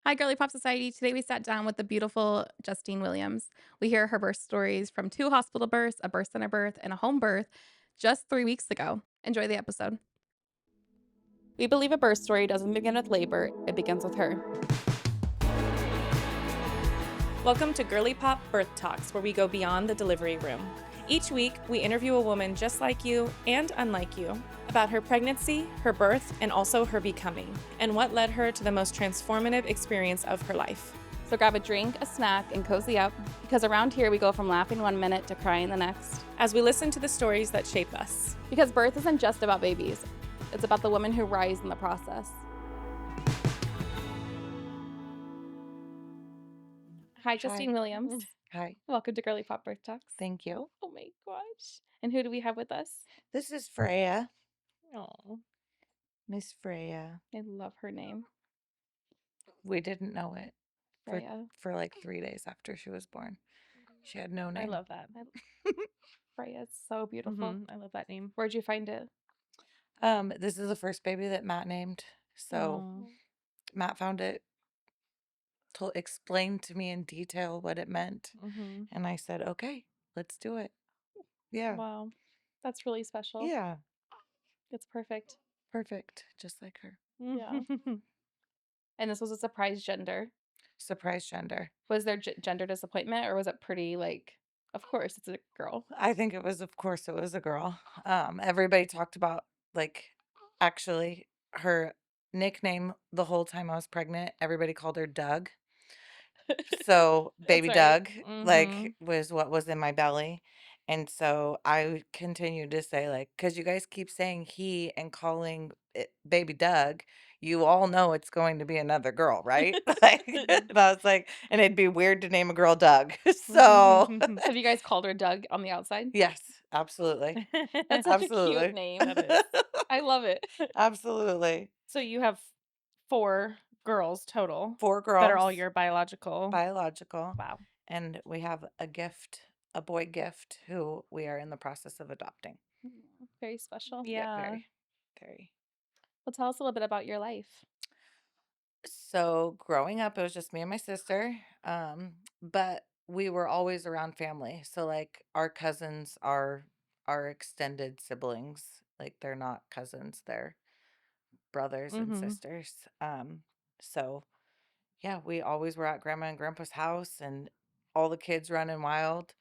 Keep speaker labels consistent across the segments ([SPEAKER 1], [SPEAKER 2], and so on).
[SPEAKER 1] Hi, Girly Pop Society. Today we sat down with the beautiful Justine Williams. We hear her birth stories from 2 hospital births, a birth center birth, and a home birth just 3 weeks ago. Enjoy the episode. We believe a birth story doesn't begin with labor, it begins with her. Welcome to Girly Pop Birth Talks, where we go beyond the delivery room. Each week, we interview a woman just like you and unlike you about her pregnancy, her birth, and also her becoming, and what led her to the most transformative experience of her life. So grab a drink, a snack, and cozy up, because around here we go from laughing 1 minute to crying the next. As we listen to the stories that shape us. Because birth isn't just about babies, it's about the women who rise in the process. Hi, Justine Williams.
[SPEAKER 2] Hi.
[SPEAKER 1] Welcome to Girly Pop Birth Talks.
[SPEAKER 2] Thank you.
[SPEAKER 1] Oh my gosh. And who do we have with us?
[SPEAKER 2] This is Freya.
[SPEAKER 1] Oh,
[SPEAKER 2] Miss Freya.
[SPEAKER 1] I love her name,
[SPEAKER 2] We didn't know it for
[SPEAKER 1] Freya.
[SPEAKER 2] for like 3 days after she was born. She had no
[SPEAKER 3] I
[SPEAKER 2] name.
[SPEAKER 3] love that.
[SPEAKER 1] Freya is so beautiful.
[SPEAKER 3] I love that name.
[SPEAKER 1] Where'd you find it?
[SPEAKER 2] This is the first baby that Matt named. So
[SPEAKER 3] Aw.
[SPEAKER 2] Matt found it, explained to me in detail what it meant,
[SPEAKER 3] Mhm.
[SPEAKER 2] and I said, "Okay, let's do it." Yeah.
[SPEAKER 1] Wow. That's really special.
[SPEAKER 2] Yeah.
[SPEAKER 1] It's perfect.
[SPEAKER 2] Perfect. Just like her.
[SPEAKER 1] Yeah. And this was a surprise gender.
[SPEAKER 2] Surprise gender.
[SPEAKER 1] Was there gender disappointment or was it pretty of course it's a girl?
[SPEAKER 2] I think it was, of course, it was a girl. Everybody talked about, like, actually, her nickname the whole time I was pregnant. Everybody called her Doug. So
[SPEAKER 1] That's
[SPEAKER 2] baby
[SPEAKER 1] right.
[SPEAKER 2] Doug,
[SPEAKER 3] Mhm.
[SPEAKER 2] was what was in my belly. And so I continued to say, like, because you guys keep saying he and calling it baby Doug, you all know it's going to be another girl, right? Like, and I was like, and it'd be weird to name a girl Doug. So,
[SPEAKER 1] Have you guys called her Doug on the outside?
[SPEAKER 2] yes, absolutely.
[SPEAKER 1] That's such a cute
[SPEAKER 2] Absolutely.
[SPEAKER 1] name.
[SPEAKER 3] That is.
[SPEAKER 1] I love it.
[SPEAKER 2] Absolutely.
[SPEAKER 3] So you have 4 girls total
[SPEAKER 2] 4
[SPEAKER 3] that are all
[SPEAKER 2] girls,
[SPEAKER 3] your biological.
[SPEAKER 2] biological,
[SPEAKER 3] Wow.
[SPEAKER 2] and we have a gift, a boy gift, who we are in the process of adopting.
[SPEAKER 1] Very special.
[SPEAKER 2] Yeah,
[SPEAKER 3] Yeah.
[SPEAKER 2] very, very.
[SPEAKER 1] Well, tell us a little bit about your life.
[SPEAKER 2] So growing up, it was just me and my sister, but we were always around family. So like our cousins are our extended siblings. Like they're not cousins, they're brothers and
[SPEAKER 3] Mhm.
[SPEAKER 2] sisters. So yeah, we always were at grandma and grandpa's house and all the kids running wild.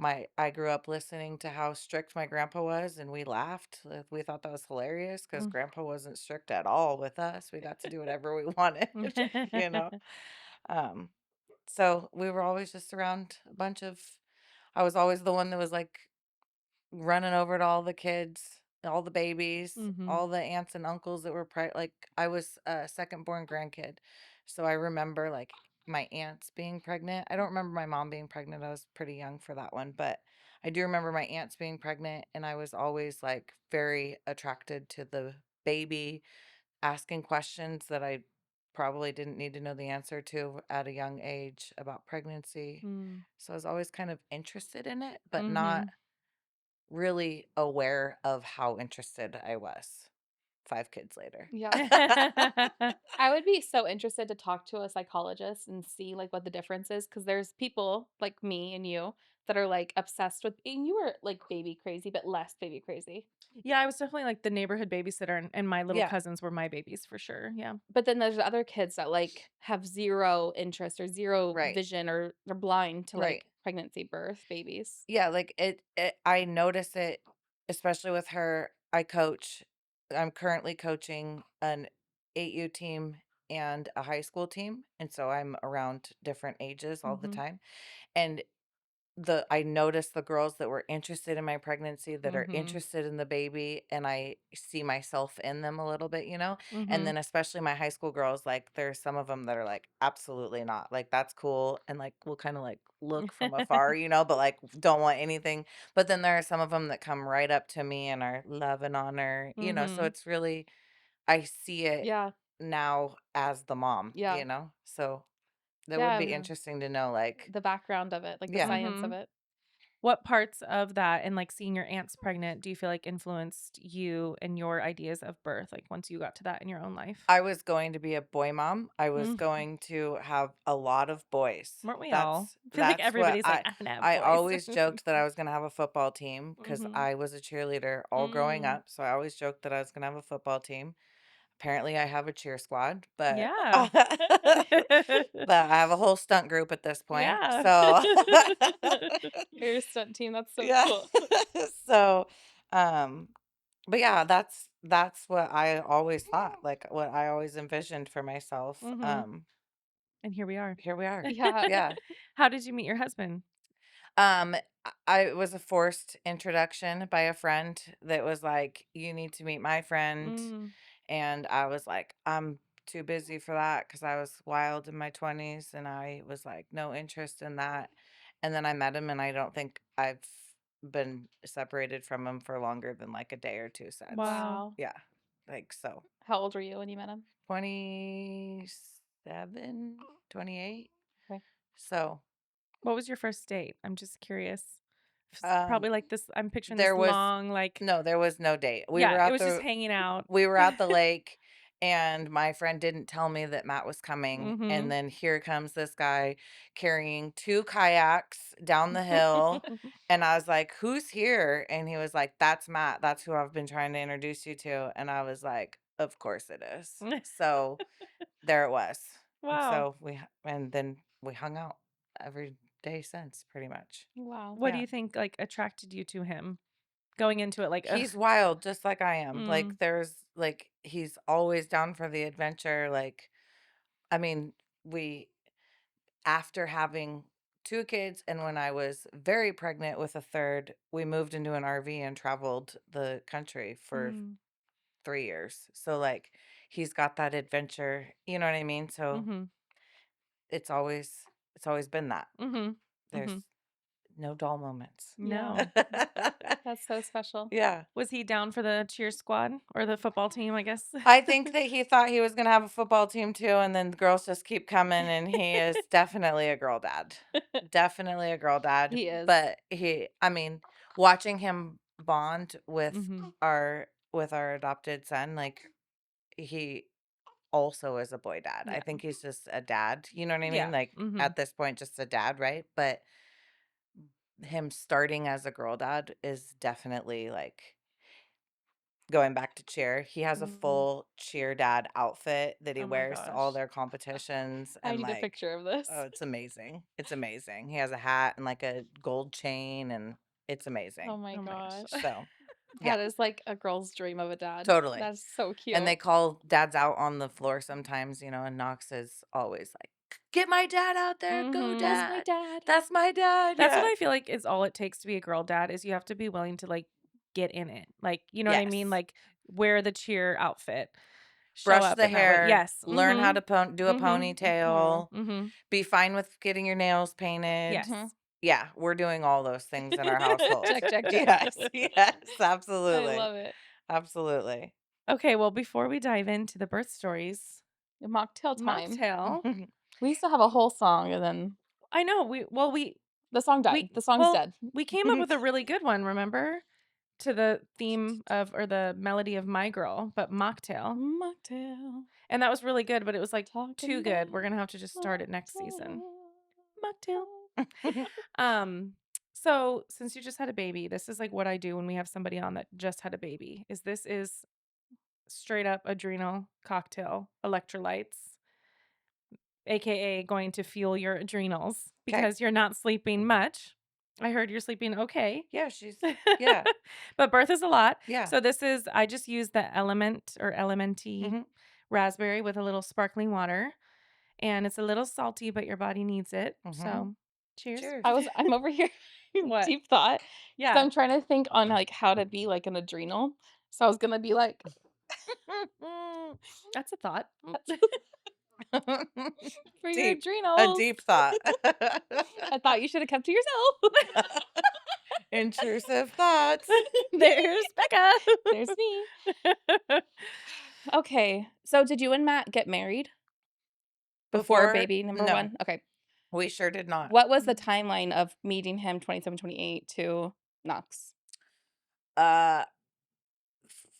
[SPEAKER 2] I grew up listening to how strict my grandpa was and we laughed. We thought that was hilarious because
[SPEAKER 3] Mm.
[SPEAKER 2] grandpa wasn't strict at all with us. We got to do whatever we wanted, you know. Um so we were always just around a bunch of I was always the one that was like running over to all the kids, all the babies,
[SPEAKER 3] Mhm.
[SPEAKER 2] all the aunts and uncles that were like I was a second born grandkid. So I remember like my aunts being pregnant. I don't remember my mom being pregnant. I was pretty young for that one, but I do remember my aunts being pregnant and I was always like very attracted to the baby, asking questions that I probably didn't need to know the answer to at a young age about pregnancy.
[SPEAKER 3] Mm.
[SPEAKER 2] So I was always kind of interested in it, but not
[SPEAKER 3] Mhm.
[SPEAKER 2] really aware of how interested I was 5 kids later.
[SPEAKER 1] Yeah. I would be so interested to talk to a psychologist and see what the difference is because there's people like me and you that are obsessed with and you were like baby crazy but less baby crazy.
[SPEAKER 3] Yeah, I was definitely like the neighborhood babysitter and my little
[SPEAKER 2] Yeah,
[SPEAKER 3] cousins were my babies for sure. Yeah.
[SPEAKER 1] But then there's other kids that have zero interest or zero
[SPEAKER 2] right,
[SPEAKER 1] vision or they're blind to
[SPEAKER 2] right.
[SPEAKER 1] pregnancy, birth, babies.
[SPEAKER 2] Yeah, like it I notice it especially with her. I'm currently coaching an 8U team and a high school team, and so I'm around different ages all the
[SPEAKER 3] Mhm.
[SPEAKER 2] time. And I noticed the girls that were interested in my pregnancy, that are
[SPEAKER 3] Mhm.
[SPEAKER 2] interested in the baby, and I see myself in them a little bit, you know? And
[SPEAKER 3] Mhm.
[SPEAKER 2] then especially my high school girls, like there's some of them that are like, absolutely not. Like that's cool. And like we'll kind of like look from afar, you know, but like don't want anything. But then there are some of them that come right up to me and are loving on her, you know? So
[SPEAKER 3] Mhm.
[SPEAKER 2] it's really, I see it
[SPEAKER 1] Yeah.
[SPEAKER 2] now as the mom,
[SPEAKER 1] Yeah.
[SPEAKER 2] you know? So that would
[SPEAKER 1] Yeah.
[SPEAKER 2] be
[SPEAKER 3] Yeah.
[SPEAKER 2] interesting to know, like,
[SPEAKER 1] The background of it, the
[SPEAKER 2] yeah.
[SPEAKER 1] science of
[SPEAKER 3] Mhm.
[SPEAKER 1] it.
[SPEAKER 3] What parts of that and like seeing your aunts pregnant do you feel like influenced you and your ideas of birth? Like once you got to that in your own life?
[SPEAKER 2] I was going to be a boy mom. I was
[SPEAKER 3] Mm.
[SPEAKER 2] going to have a lot of boys.
[SPEAKER 3] Weren't we all?
[SPEAKER 2] That's
[SPEAKER 3] I feel like
[SPEAKER 2] that's what
[SPEAKER 3] everybody's like, I'm gonna have
[SPEAKER 2] I
[SPEAKER 3] boys.
[SPEAKER 2] always joked that I was going to have a football team because
[SPEAKER 3] Mhm.
[SPEAKER 2] I was a cheerleader all growing
[SPEAKER 3] Mm.
[SPEAKER 2] up. So I always joked that I was going to have a football team. Apparently I have a cheer squad, but
[SPEAKER 3] Yeah.
[SPEAKER 2] but I have a whole stunt group at this point.
[SPEAKER 3] Yeah.
[SPEAKER 2] So
[SPEAKER 3] You're a stunt team. That's so
[SPEAKER 2] yeah.
[SPEAKER 3] cool.
[SPEAKER 2] So um but yeah, that's what I always thought, like what I always envisioned for myself.
[SPEAKER 3] Mhm. And here we are.
[SPEAKER 2] Here we are.
[SPEAKER 3] Yeah.
[SPEAKER 2] Yeah.
[SPEAKER 3] How did you meet your husband?
[SPEAKER 2] Um, I it was a forced introduction by a friend that was like, "You need to meet my friend,"
[SPEAKER 3] Mm.
[SPEAKER 2] and I was like, "I'm too busy for that," because I was wild in my 20s, and I was like, "No interest in that." And then I met him, and I don't think I've been separated from him for longer than like a day or two since.
[SPEAKER 3] Wow.
[SPEAKER 4] Wow.
[SPEAKER 2] Yeah, like so.
[SPEAKER 4] How old were you when you met him?
[SPEAKER 2] 27, 28.
[SPEAKER 4] Okay.
[SPEAKER 2] So,
[SPEAKER 3] What was your first date? I'm just curious.
[SPEAKER 2] um,
[SPEAKER 3] Probably like this. I'm picturing this
[SPEAKER 2] there was
[SPEAKER 3] long, like,
[SPEAKER 2] no, there was no date.
[SPEAKER 3] yeah, it was just hanging out.
[SPEAKER 2] We were at the lake, and my friend didn't tell me that Matt was coming, and
[SPEAKER 3] Mhm.
[SPEAKER 2] then here comes this guy carrying 2 kayaks down the hill, and I was like, "Who's here?" And he was like, "That's Matt. That's who I've been trying to introduce you to." And I was like, "Of course it is." So, there it was. And
[SPEAKER 3] Wow.
[SPEAKER 2] so and then we hung out every day since, pretty much.
[SPEAKER 4] Wow.
[SPEAKER 3] What do
[SPEAKER 2] Yeah.
[SPEAKER 3] you think like attracted you to him? Going into it like, ugh.
[SPEAKER 2] He's wild just like I am.
[SPEAKER 3] Mm.
[SPEAKER 2] Like he's always down for the adventure. Like I mean, we after having 2 kids and when I was very pregnant with a third, we moved into an RV and traveled the country for
[SPEAKER 3] Mm.
[SPEAKER 2] 3 years. So like he's got that adventure, you know what I mean? So
[SPEAKER 3] Mhm.
[SPEAKER 2] it's always it's always been that.
[SPEAKER 3] Mhm.
[SPEAKER 2] There's
[SPEAKER 3] Mhm.
[SPEAKER 2] no dull moments.
[SPEAKER 3] No.
[SPEAKER 4] That's so special.
[SPEAKER 2] Yeah.
[SPEAKER 3] Was he down for the cheer squad or the football team, I guess?
[SPEAKER 2] I think that he thought he was gonna have a football team too, and then the girls just keep coming, and he is definitely a girl dad. Definitely a girl dad.
[SPEAKER 4] He is.
[SPEAKER 2] But I mean, watching him bond
[SPEAKER 3] Mhm.
[SPEAKER 2] with our adopted son, like he also is a boy dad. I
[SPEAKER 3] Yeah.
[SPEAKER 2] think he's just a dad. You know what I
[SPEAKER 3] Yeah.
[SPEAKER 2] mean? Like
[SPEAKER 3] Mhm.
[SPEAKER 2] at this point, just a dad, right? But him starting as a girl dad is definitely like going back to cheer, he has a
[SPEAKER 4] Mhm.
[SPEAKER 2] full cheer dad outfit that he
[SPEAKER 3] Oh my
[SPEAKER 2] wears to all
[SPEAKER 3] gosh.
[SPEAKER 2] their competitions,
[SPEAKER 4] I
[SPEAKER 2] and
[SPEAKER 4] need a
[SPEAKER 2] like,
[SPEAKER 4] picture of this.
[SPEAKER 2] oh, it's amazing. It's amazing. He has a hat and like a gold chain, and it's
[SPEAKER 4] Oh
[SPEAKER 2] amazing.
[SPEAKER 4] my
[SPEAKER 3] Oh my gosh.
[SPEAKER 4] gosh.
[SPEAKER 2] So, yeah,
[SPEAKER 4] That is like a girl's dream of a dad.
[SPEAKER 2] totally.
[SPEAKER 4] That's so cute.
[SPEAKER 2] And they call dads out on the floor sometimes, and Knox is always like, "Get my dad out there, go
[SPEAKER 3] Mhm.
[SPEAKER 4] That's my
[SPEAKER 2] dad.
[SPEAKER 4] dad.
[SPEAKER 2] That's my dad."
[SPEAKER 3] That's what
[SPEAKER 2] Yeah.
[SPEAKER 3] I feel like is all it takes to be a girl dad is you have to be willing to like get in it. Like, you know what I mean?
[SPEAKER 2] Yes.
[SPEAKER 3] Like wear the cheer outfit. Show
[SPEAKER 2] Brush
[SPEAKER 3] up
[SPEAKER 2] the
[SPEAKER 3] in that way.
[SPEAKER 2] hair.
[SPEAKER 3] Yes.
[SPEAKER 2] Learn how to do a
[SPEAKER 3] Mhm.
[SPEAKER 2] ponytail.
[SPEAKER 3] Mhm.
[SPEAKER 2] Be fine with getting your nails painted.
[SPEAKER 3] Yes.
[SPEAKER 4] Mhm.
[SPEAKER 2] Yeah, we're doing all those things in our household.
[SPEAKER 4] Check, check, check.
[SPEAKER 2] Yes, yes,
[SPEAKER 4] I
[SPEAKER 2] absolutely.
[SPEAKER 4] love it.
[SPEAKER 2] Absolutely.
[SPEAKER 3] Okay, well, before we dive into the birth stories,
[SPEAKER 4] Mocktail time.
[SPEAKER 3] mocktail.
[SPEAKER 4] We used to have a whole song and then
[SPEAKER 3] I know we
[SPEAKER 4] the song died. The song's
[SPEAKER 3] well,
[SPEAKER 4] dead.
[SPEAKER 3] we came up with a really good one, remember? To the theme of or the melody of My Girl, but mocktail.
[SPEAKER 4] Mocktail.
[SPEAKER 3] And that was really good, but it was like
[SPEAKER 4] Talking
[SPEAKER 3] too good. We're gonna have to just start it next season. Mocktail. So since you just had a baby, this is like what I do when we have somebody on that just had a baby. This is straight up adrenal cocktail electrolytes, aka going to fuel your adrenals because you're not sleeping much. I heard you're sleeping okay.
[SPEAKER 2] Yeah, yeah,
[SPEAKER 3] But birth is a lot.
[SPEAKER 2] yeah.
[SPEAKER 3] So I just use the Element or Elementi
[SPEAKER 2] Mhm.
[SPEAKER 3] raspberry with a little sparkling water. And it's a little salty, but your body needs it.
[SPEAKER 2] Mhm.
[SPEAKER 3] So cheers.
[SPEAKER 2] Cheers.
[SPEAKER 4] I'm over here
[SPEAKER 3] What?
[SPEAKER 4] deep thought.
[SPEAKER 3] Yeah.
[SPEAKER 4] So I'm trying to think on like how to be like an adrenal. So I was gonna be like
[SPEAKER 3] That's a thought.
[SPEAKER 4] for your
[SPEAKER 2] Deep.
[SPEAKER 4] adrenals.
[SPEAKER 2] A deep thought.
[SPEAKER 4] I thought you should have kept to yourself.
[SPEAKER 2] Intrusive thoughts.
[SPEAKER 3] There's Becca.
[SPEAKER 4] There's me. Okay. So did you and Matt get married before baby number
[SPEAKER 2] No.
[SPEAKER 4] 1? Okay.
[SPEAKER 2] We sure did not.
[SPEAKER 4] What was the timeline of meeting him 27, 28 to Knox?
[SPEAKER 2] Uh,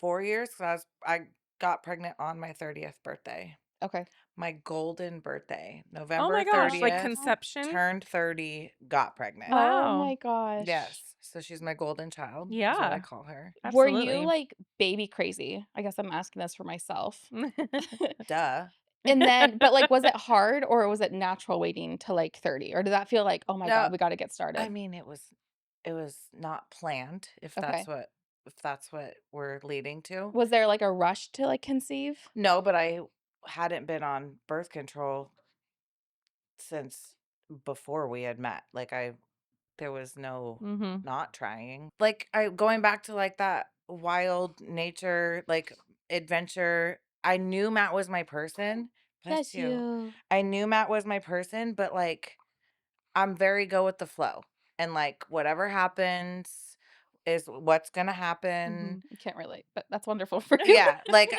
[SPEAKER 2] 4 years, 'cause I got pregnant on my 30th birthday.
[SPEAKER 4] Okay.
[SPEAKER 2] My golden birthday.
[SPEAKER 3] Oh
[SPEAKER 2] November
[SPEAKER 3] my gosh, like
[SPEAKER 2] 30th,
[SPEAKER 3] conception?
[SPEAKER 2] turned 30, got pregnant.
[SPEAKER 4] Oh
[SPEAKER 3] Wow.
[SPEAKER 4] my gosh.
[SPEAKER 2] Yes. So she's my golden child, is what I
[SPEAKER 3] Yeah,
[SPEAKER 2] call her.
[SPEAKER 4] Were you
[SPEAKER 3] absolutely.
[SPEAKER 4] like baby crazy? I guess I'm asking this for myself.
[SPEAKER 2] Duh.
[SPEAKER 4] And then, but like, was it hard or was it natural waiting to like 30? Or did that feel like, oh my
[SPEAKER 2] No,
[SPEAKER 4] God, we got to get
[SPEAKER 2] I
[SPEAKER 4] started?
[SPEAKER 2] mean, it was not planned,
[SPEAKER 4] Okay.
[SPEAKER 2] if that's what we're leading to.
[SPEAKER 4] Was there like a rush to like conceive?
[SPEAKER 2] No, but I hadn't been on birth control since before we had met. Like there was no
[SPEAKER 3] Mm-hmm.
[SPEAKER 2] not trying. Like I going back to like that wild nature, like adventure. I knew Matt was my person. Bless you. I knew Matt was my person, but like I'm very go with the flow. And like whatever happens is what's gonna happen.
[SPEAKER 4] I can't relate, but that's wonderful for you.
[SPEAKER 2] Yeah, like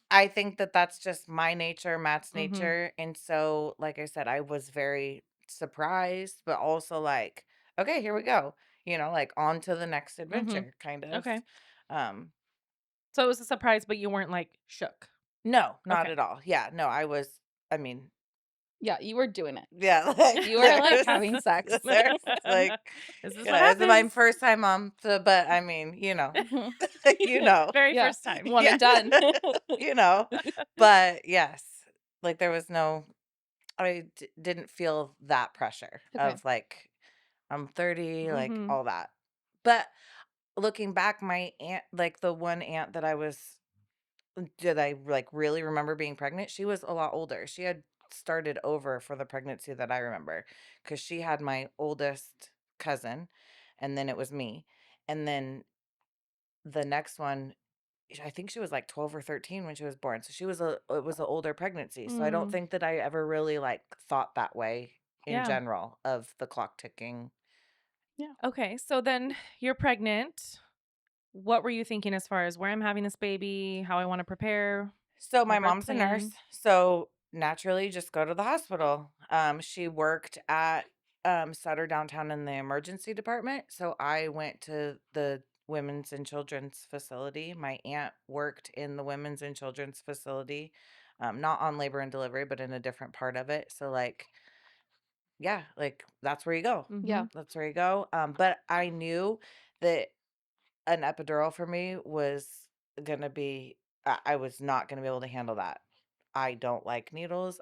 [SPEAKER 2] I think that that's just my nature, Matt's
[SPEAKER 3] Mm-hmm.
[SPEAKER 2] nature. And so, like I said, I was very surprised, but also like, okay, here we go. Like on to the next
[SPEAKER 3] Mm-hmm.
[SPEAKER 2] adventure, kind of.
[SPEAKER 3] Okay.
[SPEAKER 2] Um,
[SPEAKER 3] So it was a surprise, but you weren't like shook.
[SPEAKER 2] no, not
[SPEAKER 3] Okay.
[SPEAKER 2] at all. Yeah, no, I mean,
[SPEAKER 4] Yeah, you were doing it.
[SPEAKER 2] yeah, like
[SPEAKER 4] You were like having sex.
[SPEAKER 2] there's like,
[SPEAKER 3] This is what
[SPEAKER 2] yeah, it's my
[SPEAKER 3] happens.
[SPEAKER 2] first time mom, but I mean,
[SPEAKER 4] Mhm.
[SPEAKER 2] you know.
[SPEAKER 3] Very
[SPEAKER 4] Yeah.
[SPEAKER 3] first time.
[SPEAKER 4] One and
[SPEAKER 2] Yeah.
[SPEAKER 4] done.
[SPEAKER 2] you know. But yes, like there was no, didn't feel that pressure
[SPEAKER 4] Okay.
[SPEAKER 2] of like, I'm 30, like
[SPEAKER 3] Mhm.
[SPEAKER 2] all that. But looking back, my aunt, like the one aunt did I like really remember being pregnant? She was a lot older. She had started over for the pregnancy that I remember because she had my oldest cousin and then it was me. And then the next one, I think she was like 12 or 13 when she was born. So it was an older pregnancy. So I don't
[SPEAKER 3] Mm.
[SPEAKER 2] think that I ever really like thought that way in
[SPEAKER 3] Yeah.
[SPEAKER 2] general of the clock ticking.
[SPEAKER 3] Okay. So then you're pregnant. What were you thinking as far as where I'm having this baby, how I want to prepare,
[SPEAKER 2] So
[SPEAKER 3] my
[SPEAKER 2] my
[SPEAKER 3] birth
[SPEAKER 2] mom's a nurse.
[SPEAKER 3] plan?
[SPEAKER 2] So naturally just go to the hospital. She worked at Sutter downtown in the emergency department. So I went to the women's and children's facility. My aunt worked in the women's and children's facility. Not on labor and delivery, but in a different part of it. So like, yeah, like that's where you go.
[SPEAKER 4] Yeah.
[SPEAKER 3] Mhm.
[SPEAKER 2] That's where you go. But I knew that an epidural for me was gonna be I was not gonna be able to handle that. I don't like needles.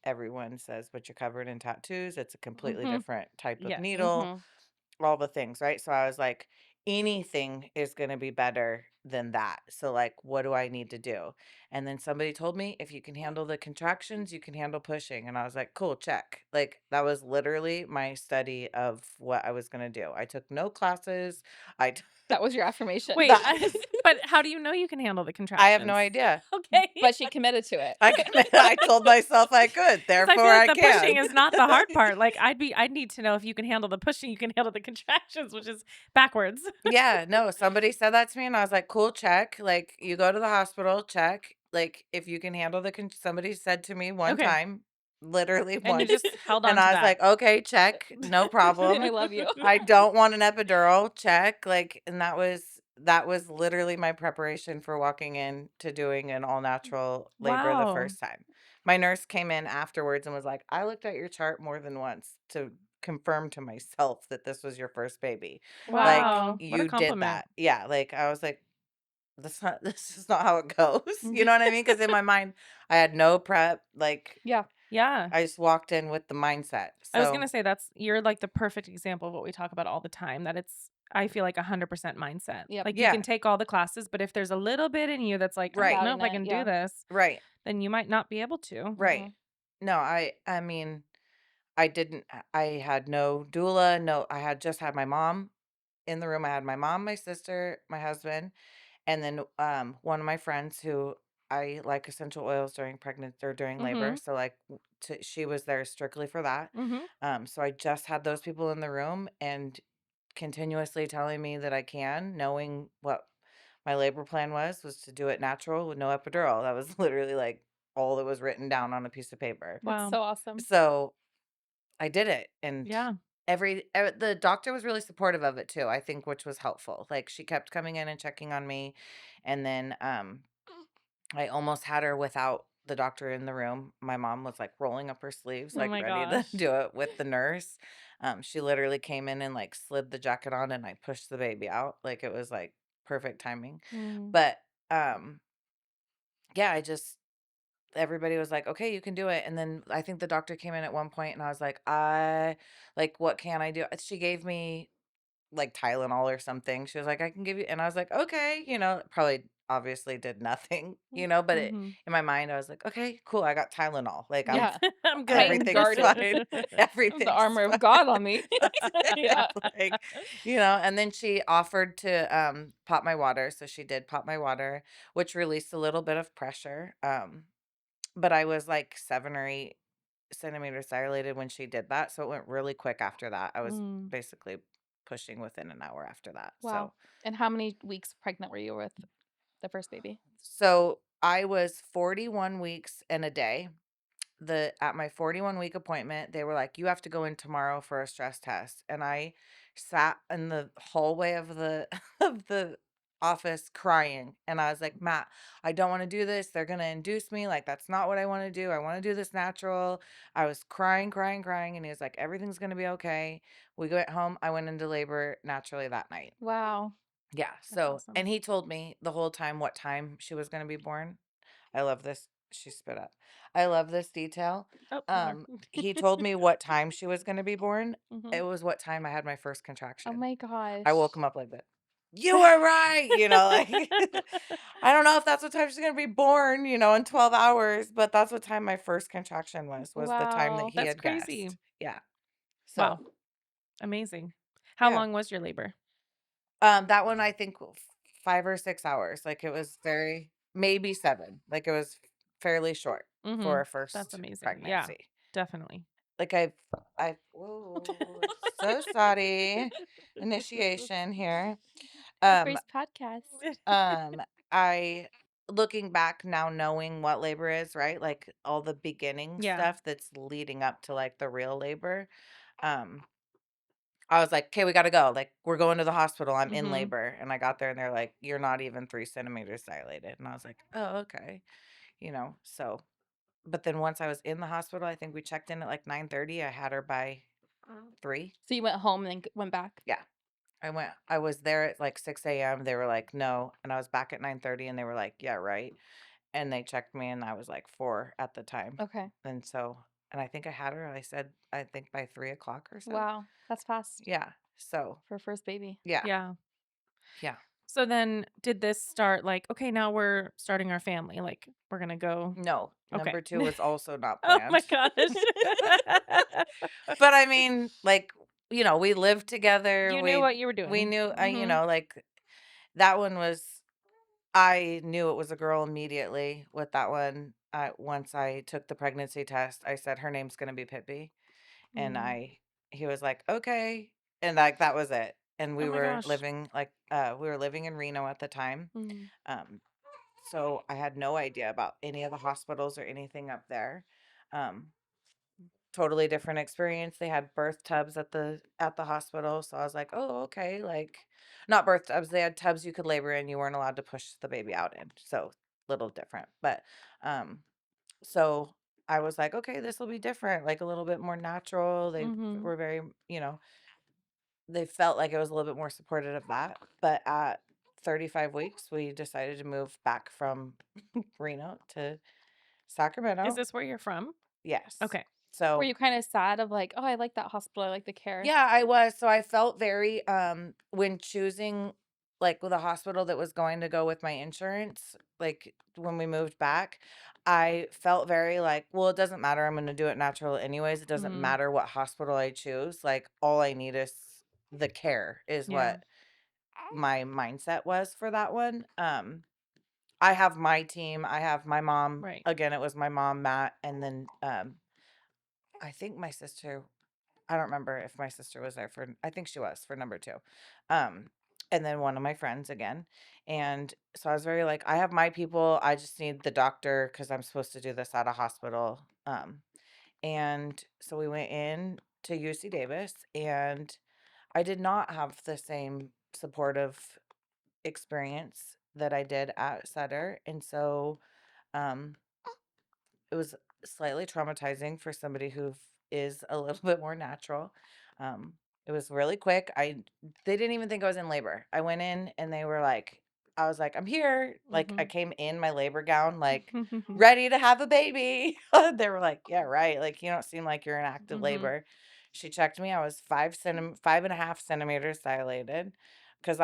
[SPEAKER 2] Everyone says, but you're covered in tattoos. It's a completely
[SPEAKER 3] Mhm.
[SPEAKER 2] different type of
[SPEAKER 3] Yes.
[SPEAKER 2] needle,
[SPEAKER 4] Mm-hmm.
[SPEAKER 2] all the things, right? So I was like, anything is gonna be better than that. So like, what do I need to do? And then somebody told me if you can handle the contractions, you can handle pushing. And I was like, cool, check. Like that was literally my study of what I was gonna do. I took no classes. I
[SPEAKER 4] That was your affirmation.
[SPEAKER 3] Wait,
[SPEAKER 2] that
[SPEAKER 3] but how do you know you can handle the
[SPEAKER 2] I
[SPEAKER 3] contractions?
[SPEAKER 2] have no idea.
[SPEAKER 3] Okay.
[SPEAKER 4] But she committed to it.
[SPEAKER 2] I told myself I could,
[SPEAKER 3] 'Cause I
[SPEAKER 2] therefore
[SPEAKER 3] feel like
[SPEAKER 2] I
[SPEAKER 3] the pushing
[SPEAKER 2] can.
[SPEAKER 3] is not the hard part. Like I'd need to know if you can handle the pushing, you can handle the contractions, which is backwards.
[SPEAKER 2] Yeah, no, somebody said that to me and I was like, cool, check. Like you go to the hospital, check. Like if you can handle somebody said to me one
[SPEAKER 3] Okay.
[SPEAKER 2] time, literally
[SPEAKER 3] And you
[SPEAKER 2] once,
[SPEAKER 3] just held on
[SPEAKER 2] and
[SPEAKER 3] to
[SPEAKER 2] I was
[SPEAKER 3] that.
[SPEAKER 2] like, okay, check, no
[SPEAKER 4] I
[SPEAKER 2] problem.
[SPEAKER 4] love you.
[SPEAKER 2] I don't want an epidural, check. Like, and that was literally my preparation for walking in to doing an all natural labor the
[SPEAKER 3] Wow.
[SPEAKER 2] first time. My nurse came in afterwards and was like, I looked at your chart more than once to confirm to myself that this was your first baby. Like
[SPEAKER 3] Wow. What a
[SPEAKER 2] you did
[SPEAKER 3] compliment.
[SPEAKER 2] that. Yeah. Like I was like, this is not how it goes. You know what I mean? Because in my mind, I had no prep. Like
[SPEAKER 4] Yeah.
[SPEAKER 3] Yeah.
[SPEAKER 2] I just walked in with the mindset.
[SPEAKER 3] I was
[SPEAKER 2] So
[SPEAKER 3] gonna say you're like the perfect example of what we talk about all the time. That I feel like 100% mindset.
[SPEAKER 4] Yep.
[SPEAKER 3] Like you
[SPEAKER 2] yeah,
[SPEAKER 3] can take all the classes, but if there's a little bit in you that's like, I
[SPEAKER 2] Right.
[SPEAKER 3] don't know if I
[SPEAKER 4] Doubting
[SPEAKER 3] can
[SPEAKER 4] it,
[SPEAKER 3] do
[SPEAKER 4] yeah.
[SPEAKER 3] this,
[SPEAKER 2] right,
[SPEAKER 3] then you might not be able to.
[SPEAKER 2] right. No, I mean, I didn't. I had no doula. No, I had just had my mom in the room. I had my mom, my sister, my husband, and then one of my friends who I like essential oils during pregnancy or during labor.
[SPEAKER 3] Mm-hmm.
[SPEAKER 2] So like she was there strictly for that.
[SPEAKER 3] Mm-hmm.
[SPEAKER 2] So I just had those people in the room and continuously telling me that I can, knowing what my labor plan was to do it natural with no epidural. That was literally like all that was written down on a piece of paper.
[SPEAKER 4] That's
[SPEAKER 3] Wow.
[SPEAKER 4] so awesome.
[SPEAKER 2] So I did it. And
[SPEAKER 3] Yeah.
[SPEAKER 2] the doctor was really supportive of it too, I think, which was helpful. Like, she kept coming in and checking on me. And then I almost had her without the doctor in the room. My mom was like rolling up her sleeves,
[SPEAKER 3] Oh
[SPEAKER 2] like
[SPEAKER 3] my
[SPEAKER 2] ready to
[SPEAKER 3] gosh.
[SPEAKER 2] do it with the nurse. She literally came in and like slid the jacket on, and I pushed the baby out. Like, it was like perfect timing.
[SPEAKER 3] Mm.
[SPEAKER 2] But um yeah, everybody was like, okay, you can do it. And then I think the doctor came in at one point, and I was like, what can I do? She gave me like Tylenol or something. She was like, I can give you, and I was like, okay, probably obviously did nothing, but
[SPEAKER 3] Mm-hmm.
[SPEAKER 2] in my mind, I was like, okay, cool, I got Tylenol. Like,
[SPEAKER 4] Yeah.
[SPEAKER 3] I'm good.
[SPEAKER 4] I'm
[SPEAKER 2] everything's
[SPEAKER 4] guarded.
[SPEAKER 2] fine.
[SPEAKER 4] I have the
[SPEAKER 2] Everything's
[SPEAKER 4] armor of
[SPEAKER 2] fine.
[SPEAKER 4] God on me. Yeah.
[SPEAKER 2] Like, and then she offered to pop my water. So she did pop my water, which released a little bit of pressure. But I was like 7 or 8 centimeters dilated when she did that. So it went really quick after that. I was
[SPEAKER 3] Mm.
[SPEAKER 2] basically pushing within an hour after that.
[SPEAKER 4] Wow. And how many weeks pregnant were you with the first baby?
[SPEAKER 2] So I was 41 weeks and a day. At my 41-week appointment, they were like, you have to go in tomorrow for a stress test. And I sat in the hallway of the of the office crying. And I was like, Matt, I don't want to do this. They're gonna induce me. Like, that's not what I want to do. I want to do this natural. I was crying, crying, crying. And he was like, everything's gonna be okay. We went home. I went into labor naturally that night.
[SPEAKER 4] Wow.
[SPEAKER 2] Yeah.
[SPEAKER 3] That's
[SPEAKER 2] So,
[SPEAKER 3] awesome.
[SPEAKER 2] and he told me the whole time what time she was gonna be born. I love this. She spit up. I love this detail.
[SPEAKER 3] Oh, more.
[SPEAKER 2] He told me what time she was going to be born.
[SPEAKER 3] Mm-hmm.
[SPEAKER 2] It was what time I had my first
[SPEAKER 4] Oh
[SPEAKER 2] contraction.
[SPEAKER 4] my gosh.
[SPEAKER 2] I woke him up like that. You were right. Like, I don't know if that's what time she's going to be born, in 12 hours, but that's what time my first contraction was the time that
[SPEAKER 4] Wow.
[SPEAKER 2] he
[SPEAKER 3] That's
[SPEAKER 2] had
[SPEAKER 3] crazy.
[SPEAKER 2] guessed. Yeah.
[SPEAKER 3] Wow.
[SPEAKER 2] So,
[SPEAKER 3] Amazing. How
[SPEAKER 2] yeah.
[SPEAKER 3] long was your labor?
[SPEAKER 2] That one, I think 5 or 6 hours. Like, it was maybe 7. Like, it was fairly short
[SPEAKER 3] Mm-hmm.
[SPEAKER 2] for a
[SPEAKER 3] That's
[SPEAKER 2] first
[SPEAKER 3] amazing. Yeah,
[SPEAKER 2] pregnancy.
[SPEAKER 3] definitely.
[SPEAKER 2] Like, whoa, so sorry. Initiation here.
[SPEAKER 4] Our
[SPEAKER 2] Um,
[SPEAKER 4] first podcast.
[SPEAKER 2] um, I looking back now, knowing what labor is, right? Like, all the beginning
[SPEAKER 3] Yeah.
[SPEAKER 2] stuff that's leading up to like the real labor. Um, I was like, okay, we gotta go. Like, we're going to the hospital. I'm in
[SPEAKER 3] Mm-hmm.
[SPEAKER 2] labor. And I got there, and they're like, you're not even 3 centimeters dilated. And I was like, oh, okay. So but then once I was in the hospital, I think we checked in at like 9:30. I had her by 3.
[SPEAKER 4] So you went home and then went back?
[SPEAKER 2] Yeah. I was there at like 6 a.m. They were like, no. And I was back at 9:30, and they were like, yeah, right. And they checked me, and I was like 4 at the time.
[SPEAKER 4] Okay.
[SPEAKER 2] And I think I had her, I think by 3 o'clock or so.
[SPEAKER 4] Wow. That's fast
[SPEAKER 2] Yeah. So,
[SPEAKER 4] for a first baby.
[SPEAKER 2] yeah.
[SPEAKER 3] Yeah.
[SPEAKER 2] Yeah.
[SPEAKER 3] So then did this start like, okay, now we're starting our family. Like, we're going to go.
[SPEAKER 2] No,
[SPEAKER 3] Okay.
[SPEAKER 2] number 2 was also not
[SPEAKER 3] Oh my
[SPEAKER 2] planned.
[SPEAKER 3] gosh.
[SPEAKER 2] But I mean, like, we lived together.
[SPEAKER 3] You knew what you were
[SPEAKER 2] We
[SPEAKER 3] doing.
[SPEAKER 2] knew,
[SPEAKER 3] Mhm.
[SPEAKER 2] like, that one was, I knew it was a girl immediately with that one. Once I took the pregnancy test, I said her name's gonna be Pippi, and
[SPEAKER 3] Mm.
[SPEAKER 2] he was like, okay, and like that was it. And
[SPEAKER 3] Oh my gosh.
[SPEAKER 2] we were living in Reno at the time,
[SPEAKER 3] Mm.
[SPEAKER 2] um, so I had no idea about any of the hospitals or anything up there. Um, Totally different experience. They had birth tubs at the hospital, so I was like, "Oh, okay." Like, not birth tubs. They had tubs you could labor in. You weren't allowed to push the baby out in. So, little different. But um so I was like, "Okay, this will be different, like a little bit more natural." They
[SPEAKER 3] Mhm.
[SPEAKER 2] were very, they felt like it was a little bit more supportive of that. But at 35 weeks, we decided to move back from Reno to
[SPEAKER 3] Is
[SPEAKER 2] Sacramento.
[SPEAKER 3] this where you're from?
[SPEAKER 2] Yes.
[SPEAKER 3] Okay.
[SPEAKER 4] Were
[SPEAKER 2] So,
[SPEAKER 4] you kind of sad of like, oh, I like that hospital. I like the care?
[SPEAKER 2] yeah, I was. So I felt very when choosing like the hospital that was going to go with my insurance, like when we moved back, I felt very like, well, it doesn't matter. I'm going to do it natural anyways. It doesn't
[SPEAKER 3] Mm.
[SPEAKER 2] matter what hospital I choose. Like, all I need is the care is
[SPEAKER 3] Yeah.
[SPEAKER 2] what my mindset was for that one. I have my team. I have my mom.
[SPEAKER 3] Right.
[SPEAKER 2] Again, it was my mom, Matt, and then I think my sister, I don't remember if my sister was there I think she was for number 2. Um, and then one of my friends again. And so I was very like, I have my people. I just need the doctor because I'm supposed to do this at a hospital. And so we went in. to UC Davis, and I did not have the same supportive experience that I did at Sutter. And so um, it was slightly traumatizing for somebody who is a little bit more natural. Um, it was really quick. They didn't even think I was in labor. I went in and they were like, I was like, I'm here. Like I came in my labor gown, like ready to have a baby. They were like, yeah, right. Like you don't seem like you're in active labor. She checked me. I was 5.5 centimeters dilated. Cause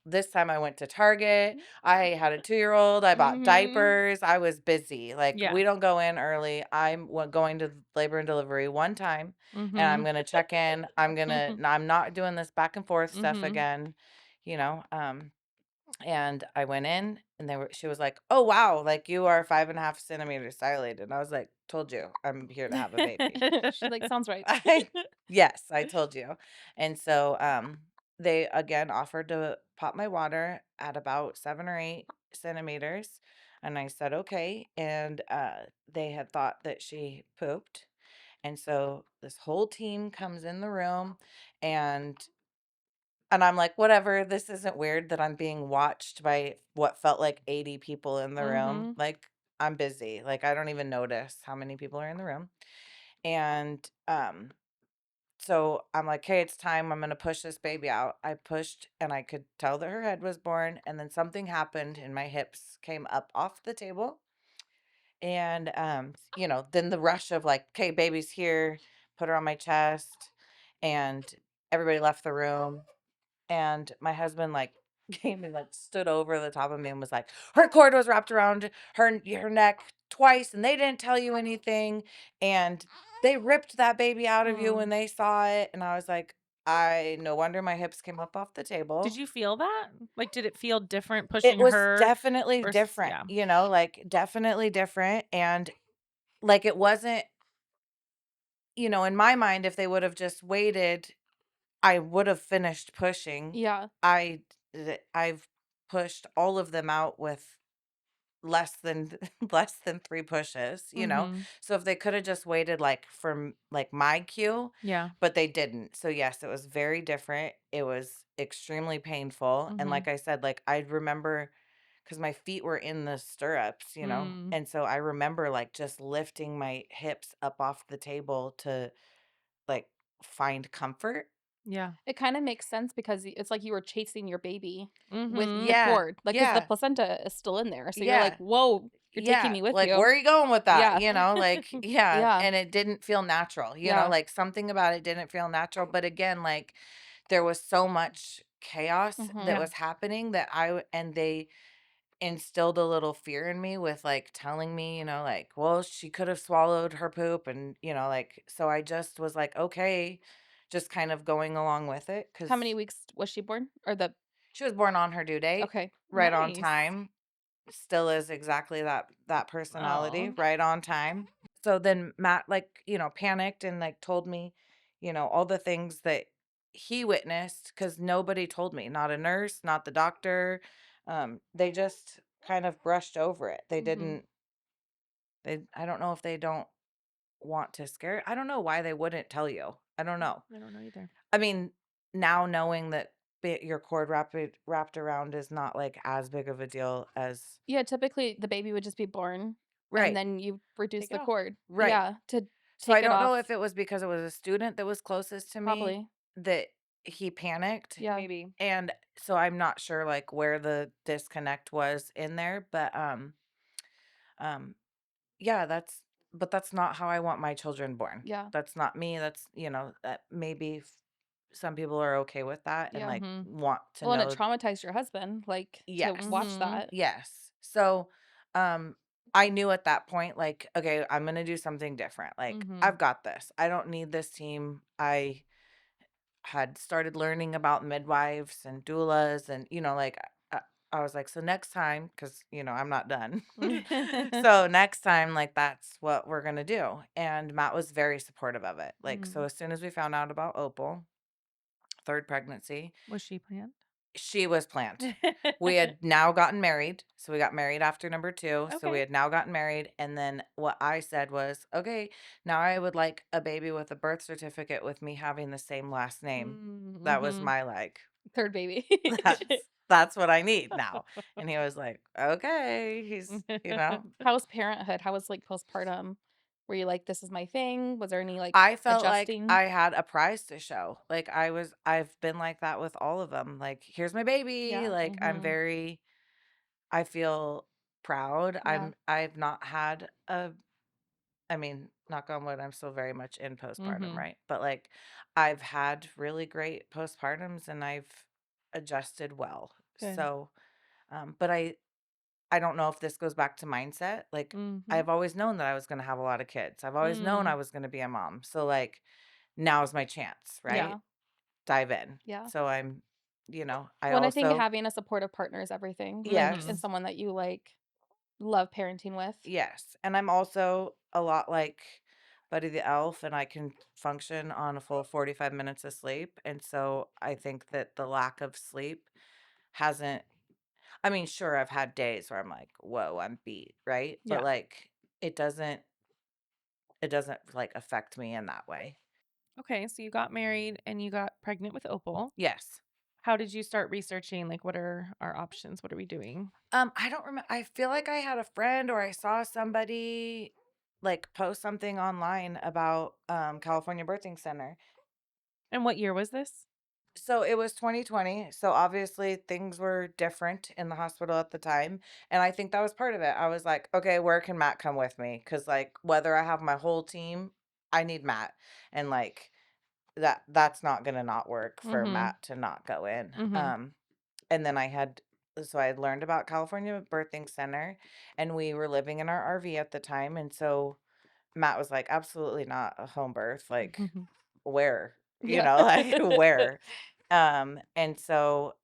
[SPEAKER 2] this time I went to Target. I had a 2-year-old. I bought diapers. I was busy. Like
[SPEAKER 3] Yeah.
[SPEAKER 2] we don't go in early. I'm going to labor and delivery one time, and I'm gonna check in. I'm not doing this back and forth stuff again. You know. And I went in, and she was like, "Oh wow, like you are 5.5 centimeters dilated." And I was like, "Told you, I'm here to have a baby."
[SPEAKER 4] She's like, sounds right.
[SPEAKER 2] Yes, I told you. And so they again offered to pop my water at about 7 or 8 centimeters. And I said, okay. And they had thought that she pooped. And so this whole team comes in the room, and I'm like, whatever, this isn't weird that I'm being watched by what felt like 80 people in the room. Like I'm busy. Like I don't even notice how many people are in the room. And so I'm like, hey, it's time. I'm going to push this baby out. I pushed, and I could tell that her head was born. And then something happened and my hips came up off the table. And, then the rush of like, okay, baby's here, put her on my chest. And everybody left the room. And my husband like came and like stood over the top of me and was like, her cord was wrapped around her neck twice, and they didn't tell you anything, and they ripped that baby out of you when they saw it. And I was like, I no wonder my hips came up off the table.
[SPEAKER 3] Did you feel that? Like, did it feel different
[SPEAKER 2] It
[SPEAKER 3] pushing
[SPEAKER 2] was
[SPEAKER 3] her?
[SPEAKER 2] definitely
[SPEAKER 3] versus-
[SPEAKER 2] different,
[SPEAKER 3] yeah.
[SPEAKER 2] like definitely different. And like it wasn't, in my mind, if they would have just waited, I would have finished pushing.
[SPEAKER 4] Yeah.
[SPEAKER 2] I've pushed all of them out with less than less than 3 pushes. So if they could have just waited like for like my cue,
[SPEAKER 3] Yeah.
[SPEAKER 2] but they didn't. So yes, it was very different. It was extremely painful. And like I said, like I remember because my feet were in the stirrups. And so I remember like just lifting my hips up off the table to like find comfort.
[SPEAKER 3] Yeah.
[SPEAKER 4] It kind of makes sense because it's like you were chasing your baby with the
[SPEAKER 2] Yeah.
[SPEAKER 4] cord. Like, because the
[SPEAKER 2] Yeah.
[SPEAKER 4] placenta is still in there. So you're
[SPEAKER 2] Yeah.
[SPEAKER 4] like, whoa, you're taking
[SPEAKER 2] Yeah,
[SPEAKER 4] me with
[SPEAKER 2] like,
[SPEAKER 4] you.
[SPEAKER 2] where are you going with that?
[SPEAKER 4] Yeah.
[SPEAKER 2] Like, yeah,
[SPEAKER 4] Yeah.
[SPEAKER 2] and it didn't feel natural,
[SPEAKER 4] Yeah.
[SPEAKER 2] like something about it didn't feel natural. But again, like, there was so much chaos that
[SPEAKER 3] Yeah.
[SPEAKER 2] was happening that and they instilled a little fear in me with like telling me, like, well, she could have swallowed her poop, and like, so I just was like, okay, just kind of going along with it because
[SPEAKER 4] How many weeks was she born? Or the
[SPEAKER 2] she was born on her due date,
[SPEAKER 4] okay.
[SPEAKER 2] right on
[SPEAKER 3] Nice.
[SPEAKER 2] time. Still is exactly that personality,
[SPEAKER 3] Aw.
[SPEAKER 2] right on time. So then Matt like, panicked and like told me, all the things that he witnessed cuz nobody told me, not a nurse, not the doctor. They just kind of brushed over it. They didn't I don't know if they don't want to scare. I don't know why they wouldn't tell you. I don't know.
[SPEAKER 3] I don't know either.
[SPEAKER 2] I mean, now knowing that your cord wrapped around is not like as big of a deal as
[SPEAKER 4] Yeah, typically the baby would just be born and
[SPEAKER 2] right.
[SPEAKER 4] then you reduce
[SPEAKER 3] Take it
[SPEAKER 4] the
[SPEAKER 3] off.
[SPEAKER 4] cord.
[SPEAKER 2] Right.
[SPEAKER 4] Yeah, to
[SPEAKER 2] So I
[SPEAKER 4] take it
[SPEAKER 2] don't
[SPEAKER 4] off.
[SPEAKER 2] know if it was because it was a student that was closest to me
[SPEAKER 4] Probably.
[SPEAKER 2] that he panicked.
[SPEAKER 4] Yeah.
[SPEAKER 3] Maybe.
[SPEAKER 2] And so I'm not sure like where the disconnect was in there, but um yeah, that's not how I want my children born.
[SPEAKER 4] Yeah.
[SPEAKER 2] That's not me. That's, that maybe some people are okay with that and
[SPEAKER 4] Yeah.
[SPEAKER 2] like want to
[SPEAKER 4] Well, and it
[SPEAKER 2] know.
[SPEAKER 4] traumatized your husband, like, to
[SPEAKER 2] Yes.
[SPEAKER 4] watch that.
[SPEAKER 2] Yes. So, um, I knew at that point, like, okay, I'm gonna do something different. Like, I've got this. I don't need this team. I had started learning about midwives and doulas, and like, I was like, so next time, because I'm not done. So next time, like, that's what we're gonna do. And Matt was very supportive of it. Like, so as soon as we found out about Opal, third pregnancy,
[SPEAKER 3] Was she planned?
[SPEAKER 2] She was planned. We had now gotten married. So we got married after number 2. So we
[SPEAKER 3] Okay.
[SPEAKER 2] had now gotten married. And then what I said was, okay, now I would like a baby with a birth certificate with me having the same last name. That was
[SPEAKER 3] Mm-hmm.
[SPEAKER 2] my like,
[SPEAKER 4] Third baby.
[SPEAKER 2] that's what I need now. And he was like, okay. He's,
[SPEAKER 4] How was parenthood? How was, like, postpartum? Were you like, "This is my thing"? Was there any, like,
[SPEAKER 2] I felt like
[SPEAKER 4] adjusting?
[SPEAKER 2] I had a prize to show. Like I've been like that with all of them. Like, here's my baby.
[SPEAKER 4] Yeah.
[SPEAKER 2] Like
[SPEAKER 3] Mhm.
[SPEAKER 2] I feel proud.
[SPEAKER 4] Yeah.
[SPEAKER 2] I've not had I mean, knock on wood, I'm still very much in postpartum,
[SPEAKER 3] Mhm.
[SPEAKER 2] right? But like I've had really great postpartums and I've adjusted well.
[SPEAKER 3] Good.
[SPEAKER 2] So, but I don't know if this goes back to mindset. Like
[SPEAKER 3] Mhm.
[SPEAKER 2] I've always known that I was going to have a lot of kids. I've always known I
[SPEAKER 3] Mm.
[SPEAKER 2] was going to be a mom. So like now's my chance, right?
[SPEAKER 4] Yeah.
[SPEAKER 2] Dive in.
[SPEAKER 4] Yeah.
[SPEAKER 2] So I
[SPEAKER 4] Well, and I think
[SPEAKER 2] also,
[SPEAKER 4] having a supportive partner is everything, like, and
[SPEAKER 3] Mhm.
[SPEAKER 2] yes.
[SPEAKER 4] someone that you, like, love parenting with.
[SPEAKER 2] Yes, and I'm also a lot like Buddy the Elf, and I can function on a full 45 minutes of sleep, and so I think that the lack of sleep hasn't I mean, sure, I've had days where I'm like, "Whoa, I'm beat," right? But,
[SPEAKER 3] Yeah.
[SPEAKER 2] like, it doesn't like, affect me in that way.
[SPEAKER 3] Okay, so you got married and you got pregnant with Opal.
[SPEAKER 2] Yes.
[SPEAKER 3] How did you start researching, like, what are our options? What are we doing?
[SPEAKER 2] I don't remember. I feel like I had a friend or I saw somebody, like, post something online about, California Birthing Center.
[SPEAKER 3] And what year was this?
[SPEAKER 2] So it was 2020. So obviously things were different in the hospital at the time. And I think that was part of it. I was like, okay, where can Matt come with me? Because like whether I have my whole team, I need Matt. And like that's not gonna not work for
[SPEAKER 3] Mhm.
[SPEAKER 2] Matt to not go in.
[SPEAKER 3] Mhm.
[SPEAKER 2] And then I had learned about California Birthing Center and we were living in our RV at the time. And so Matt was like, absolutely not a home birth. Like
[SPEAKER 3] Mhm.
[SPEAKER 2] where?
[SPEAKER 4] Yeah.
[SPEAKER 2] Like where? And so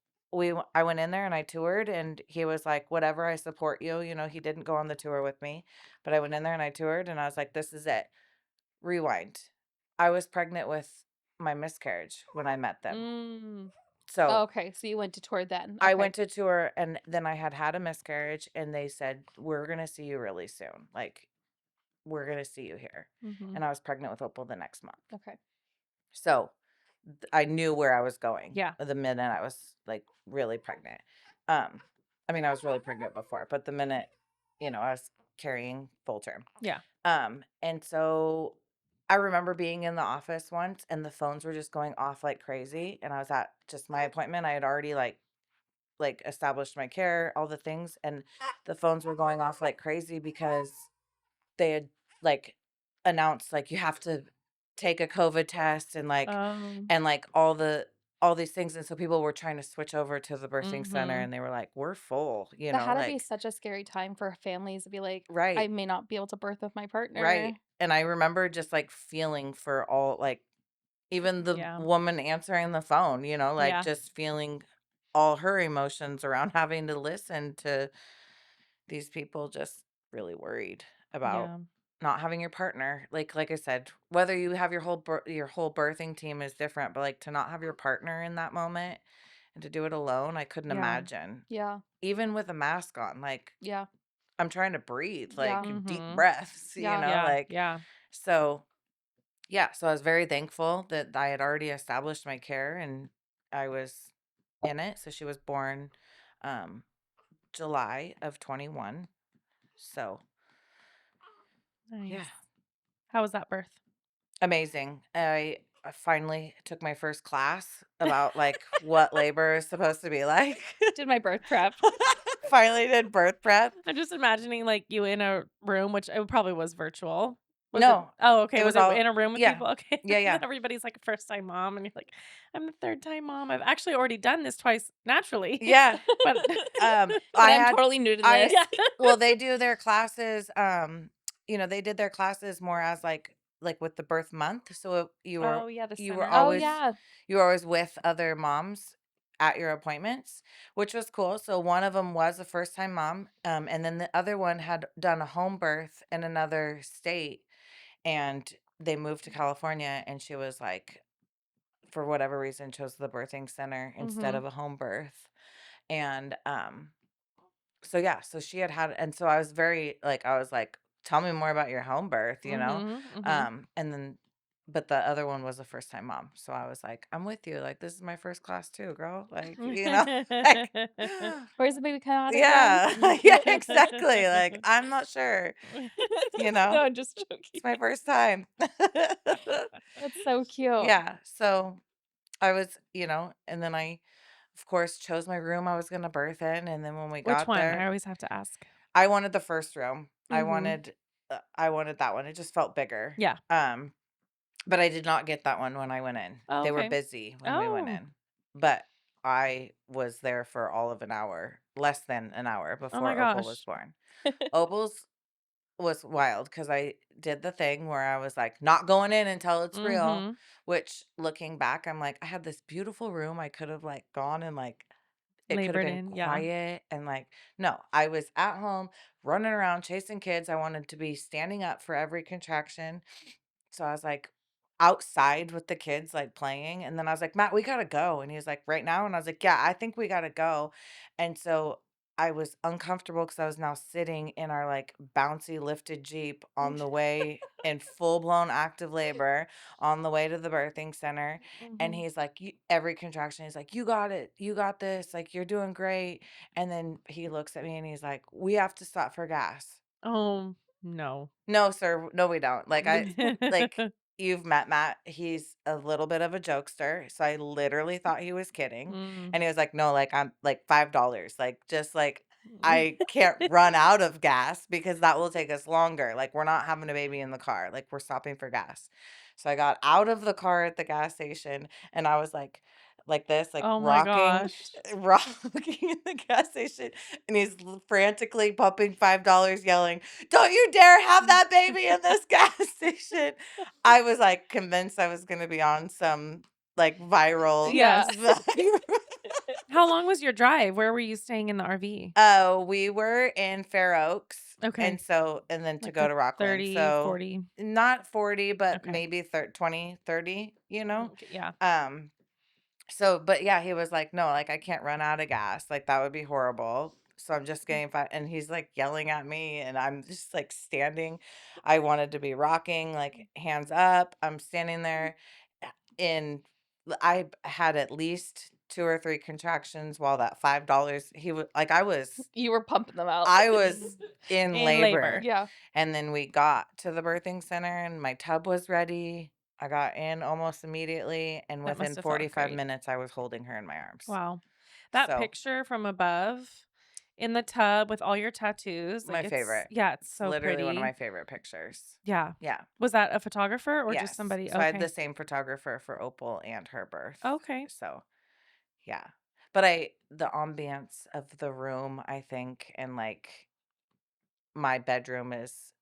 [SPEAKER 2] I went in there and I toured and he was like, whatever, I support you. He didn't go on the tour with me, but I went in there and I toured and I was like, this is it. Rewind. I was pregnant with my miscarriage when I met them.
[SPEAKER 3] Mm.
[SPEAKER 2] So
[SPEAKER 4] Okay, so you went to tour then.
[SPEAKER 2] I
[SPEAKER 4] Okay.
[SPEAKER 2] went to tour and then I had a miscarriage and they said, we're going to see you really soon. Like, we're going to see you here.
[SPEAKER 3] Mhm.
[SPEAKER 2] And I was pregnant with Opal the next month.
[SPEAKER 4] Okay.
[SPEAKER 2] So I knew where I was going
[SPEAKER 3] Yeah.
[SPEAKER 2] the minute I was like really pregnant. Um, I mean, I was really pregnant before, but the minute, I was carrying full term.
[SPEAKER 3] Yeah.
[SPEAKER 2] And so I remember being in the office once and the phones were just going off like crazy. And I was at just my appointment. I had already like established my care, all the things, and the phones were going off like crazy because they had like announced like you have to take a COVID test
[SPEAKER 3] Um.
[SPEAKER 2] and like all these things. And so people were trying to switch over to the birthing center
[SPEAKER 3] Mhm.
[SPEAKER 2] and they were like, we're full,
[SPEAKER 4] That had to be
[SPEAKER 2] like
[SPEAKER 4] such a scary time for families to be like, "I
[SPEAKER 2] right,
[SPEAKER 4] may not be able to birth with my
[SPEAKER 2] right.
[SPEAKER 4] partner."
[SPEAKER 2] And I remember just like feeling for all like even the
[SPEAKER 3] Yeah.
[SPEAKER 2] woman answering the phone, like
[SPEAKER 3] Yeah.
[SPEAKER 2] just feeling all her emotions around having to listen to these people just really worried about
[SPEAKER 3] Yeah.
[SPEAKER 2] not having your partner. Like I said, whether you have your whole birthing team is different, but like to not have your partner in that moment and to do it alone, I couldn't
[SPEAKER 3] Yeah.
[SPEAKER 2] imagine.
[SPEAKER 4] Yeah.
[SPEAKER 2] Even with a mask on, like
[SPEAKER 4] Yeah.
[SPEAKER 2] I'm trying to breathe,
[SPEAKER 4] Yeah.
[SPEAKER 2] like deep
[SPEAKER 3] Mhm.
[SPEAKER 2] breaths,
[SPEAKER 4] Yeah.
[SPEAKER 3] Yeah.
[SPEAKER 2] like
[SPEAKER 3] Yeah.
[SPEAKER 2] so yeah, so I was very thankful that I had already established my care and I was in it. So she was born um July of 21. So yeah.
[SPEAKER 3] Nice. How was that birth?
[SPEAKER 2] Amazing. I finally took my first class about like what labor is supposed to be like.
[SPEAKER 4] Did my birth prep.
[SPEAKER 2] Finally did birth prep.
[SPEAKER 3] I'm just imagining, like, you in a room, which it probably was virtual. Was it
[SPEAKER 2] No,
[SPEAKER 3] Oh, okay,
[SPEAKER 2] it
[SPEAKER 3] was
[SPEAKER 2] was
[SPEAKER 3] it
[SPEAKER 2] all
[SPEAKER 3] in a room with
[SPEAKER 2] yeah.
[SPEAKER 3] people? Okay.
[SPEAKER 2] Yeah,
[SPEAKER 3] Then
[SPEAKER 2] yeah.
[SPEAKER 3] everybody's like a first-time mom, and you're like, "I'm the third-time mom. I've actually already done this twice naturally."
[SPEAKER 2] Yeah.
[SPEAKER 3] But
[SPEAKER 4] But
[SPEAKER 2] I
[SPEAKER 4] I'm
[SPEAKER 2] had
[SPEAKER 4] totally new to
[SPEAKER 2] I
[SPEAKER 4] this.
[SPEAKER 3] yeah.
[SPEAKER 2] well, they do their classes they did their classes more as like with the birth month. So
[SPEAKER 3] Oh, yeah, the
[SPEAKER 2] you were
[SPEAKER 3] center.
[SPEAKER 4] Oh,
[SPEAKER 2] always
[SPEAKER 4] yeah.
[SPEAKER 2] you were always with other moms at your appointments, which was cool. So one of them was a first time mom, and then the other one had done a home birth in another state, and they moved to California, and she was like for whatever reason, chose the birthing center instead
[SPEAKER 3] Mhm.
[SPEAKER 2] of a home birth. And so yeah, so she had, and so I was very like, I was like, tell me more about your home birth,
[SPEAKER 3] Mhm. Mhm.
[SPEAKER 2] and then, but the other one was a first time mom, so I was like, I'm with you, like this is my first class too, girl, like like
[SPEAKER 4] Where's the baby come out again?
[SPEAKER 2] yeah, yeah, exactly, like I'm not sure, you know,
[SPEAKER 3] No, I'm just
[SPEAKER 2] it's
[SPEAKER 3] joking.
[SPEAKER 2] my first time.
[SPEAKER 4] That's so cute.
[SPEAKER 2] Yeah, so I was, and then I, of course, chose my room I was gonna birth in, and then when we
[SPEAKER 3] Which
[SPEAKER 2] got
[SPEAKER 3] one? I
[SPEAKER 2] there,
[SPEAKER 3] always have to ask.
[SPEAKER 2] I wanted the first room.
[SPEAKER 3] Mhm.
[SPEAKER 2] I wanted that one. It just felt bigger.
[SPEAKER 3] Yeah.
[SPEAKER 2] But I did not get that one when I went in.
[SPEAKER 3] Oh,
[SPEAKER 2] They were
[SPEAKER 3] okay.
[SPEAKER 2] busy when we went
[SPEAKER 3] Oh.
[SPEAKER 2] in. But I was there for all of an hour, less than an hour
[SPEAKER 3] Oh my
[SPEAKER 2] before Opal was
[SPEAKER 3] gosh.
[SPEAKER 2] born. Opal's was wild because I did the thing where I was like, not going in until it's real,
[SPEAKER 3] Mhm.
[SPEAKER 2] which looking back, I'm like, I had this beautiful room. I could have like gone and like, it could have
[SPEAKER 3] Labored
[SPEAKER 2] been
[SPEAKER 3] in, yeah.
[SPEAKER 2] quiet and like, no, I was at home running around chasing kids. I wanted to be standing up for every contraction. So I was like outside with the kids, like playing. And then I was like, Matt, we gotta go. And he was like, right now? And I was like, yeah, I think we gotta go. And so I was uncomfortable because I was now sitting in our like bouncy lifted Jeep on the way in full blown active labor on the way to the birthing center. And
[SPEAKER 3] Mhm.
[SPEAKER 2] he's like, every contraction, he's like, you got it. You got this. Like, you're doing great. And then he looks at me and he's like, we have to stop for gas.
[SPEAKER 3] Oh, no.
[SPEAKER 2] No, sir. No, we don't. Like you've met Matt. He's a little bit of a jokester. So I literally thought he was kidding.
[SPEAKER 3] Mm.
[SPEAKER 2] And he was like, no, like I'm like $5. Like just like I can't run out of gas because that will take us longer. Like we're not having a baby in the car. Like we're stopping for gas. So I got out of the car at the gas station and I was like this, like
[SPEAKER 3] Oh my
[SPEAKER 2] rocking,
[SPEAKER 3] gosh.
[SPEAKER 2] rocking in the gas station. And he's frantically pumping $5, yelling, don't you dare have that baby in this gas station. I was like convinced I was going to be on some like viral.
[SPEAKER 4] Yeah.
[SPEAKER 3] Yes. How long was your drive? Where were you staying in the RV?
[SPEAKER 2] Oh, we were in Fair Oaks.
[SPEAKER 3] Okay.
[SPEAKER 2] And then to
[SPEAKER 3] Like
[SPEAKER 2] go
[SPEAKER 3] a
[SPEAKER 2] to Rockland.
[SPEAKER 3] 30,
[SPEAKER 2] So
[SPEAKER 3] 40.
[SPEAKER 2] not 40, but
[SPEAKER 3] Okay.
[SPEAKER 2] maybe 20, 30,
[SPEAKER 3] Okay, yeah.
[SPEAKER 2] So, but yeah, he was like, no, like I can't run out of gas. Like that would be horrible. So I'm just getting fine. And he's like yelling at me and I'm just like standing. I wanted to be rocking, like hands up. I'm standing there in, I had at least 2 or 3 contractions while that $5, he was like,
[SPEAKER 4] You were pumping them out.
[SPEAKER 2] I was in
[SPEAKER 3] In labor.
[SPEAKER 2] labor.
[SPEAKER 4] Yeah.
[SPEAKER 2] And then we got to the birthing center and my tub was ready. I got in almost immediately. And
[SPEAKER 3] That must
[SPEAKER 2] within
[SPEAKER 3] have felt
[SPEAKER 2] 45
[SPEAKER 3] great.
[SPEAKER 2] minutes, I was holding her in my arms.
[SPEAKER 3] Wow. That
[SPEAKER 2] So,
[SPEAKER 3] picture from above in the tub with all your tattoos, like
[SPEAKER 2] my favorite.
[SPEAKER 3] it's
[SPEAKER 2] It's
[SPEAKER 3] so
[SPEAKER 2] literally one of
[SPEAKER 3] pretty.
[SPEAKER 2] my favorite pictures.
[SPEAKER 3] Yeah.
[SPEAKER 2] Yeah.
[SPEAKER 3] Was that a photographer or just
[SPEAKER 2] Yes.
[SPEAKER 3] somebody?
[SPEAKER 2] So I had
[SPEAKER 3] Okay.
[SPEAKER 2] the same photographer for Opal and her birth.
[SPEAKER 3] Okay.
[SPEAKER 2] So, yeah. But the ambiance of the room, I think, and like my bedroom is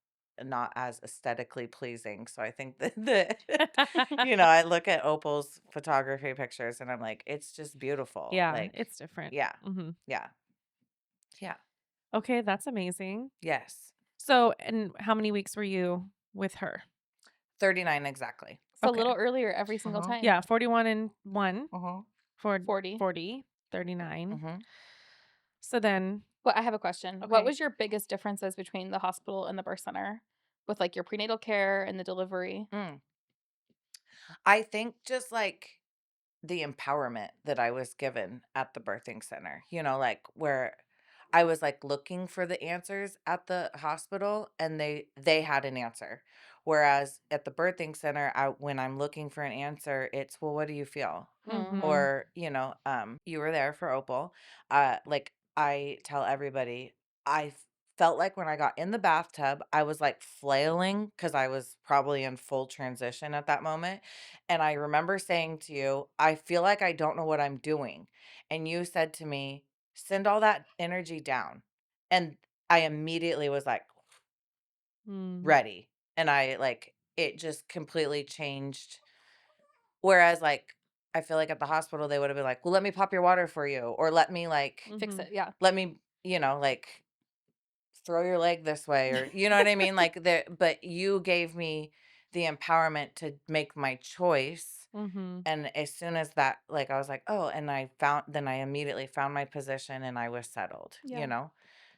[SPEAKER 2] not as aesthetically pleasing. So I think that I look at Opal's photography pictures and I'm like, it's just beautiful.
[SPEAKER 3] Yeah,
[SPEAKER 2] Like,
[SPEAKER 3] it's different.
[SPEAKER 2] yeah,
[SPEAKER 3] Hmm.
[SPEAKER 2] yeah, yeah,
[SPEAKER 3] Okay, that's amazing.
[SPEAKER 2] yes.
[SPEAKER 3] So, and how many weeks were you with her?
[SPEAKER 2] 39 exactly.
[SPEAKER 4] So a
[SPEAKER 3] Okay.
[SPEAKER 4] little earlier every single
[SPEAKER 2] Mhm.
[SPEAKER 4] time.
[SPEAKER 3] Yeah, 41 and 1
[SPEAKER 2] Mm-hmm.
[SPEAKER 3] for
[SPEAKER 4] 40.
[SPEAKER 3] 40, 39.
[SPEAKER 2] Mm-hmm.
[SPEAKER 3] So then,
[SPEAKER 4] Well, I have a question. What
[SPEAKER 3] okay.
[SPEAKER 4] was your biggest differences between the hospital and the birth center with like your prenatal care and the delivery?
[SPEAKER 2] I think just like the empowerment that I was given at the birthing center, like where I was like looking for the answers at the hospital and they had an answer. Whereas at the birthing center, when I'm looking for an answer, it's, well, what do you feel?
[SPEAKER 3] Mhm.
[SPEAKER 2] Or, you were there for Opal. Like I tell everybody, I felt like when I got in the bathtub, I was like flailing because I was probably in full transition at that moment. And I remember saying to you, I feel like I don't know what I'm doing. And you said to me, send all that energy down. And I immediately was like,
[SPEAKER 3] Mm.
[SPEAKER 2] ready. And I like, it just completely changed. Whereas, like, I feel like at the hospital, they would have been like, well, let me pop your water for you. Or let me, like,
[SPEAKER 4] Fix
[SPEAKER 3] Mhm.
[SPEAKER 4] it. Yeah.
[SPEAKER 2] let me, like, throw your leg this way. Or, you know what I mean? Like, but you gave me the empowerment to make my choice
[SPEAKER 3] Mm-hmm.
[SPEAKER 2] And as soon as that, like, I was like, oh, and then I immediately found my position and I was settled,
[SPEAKER 4] Yeah.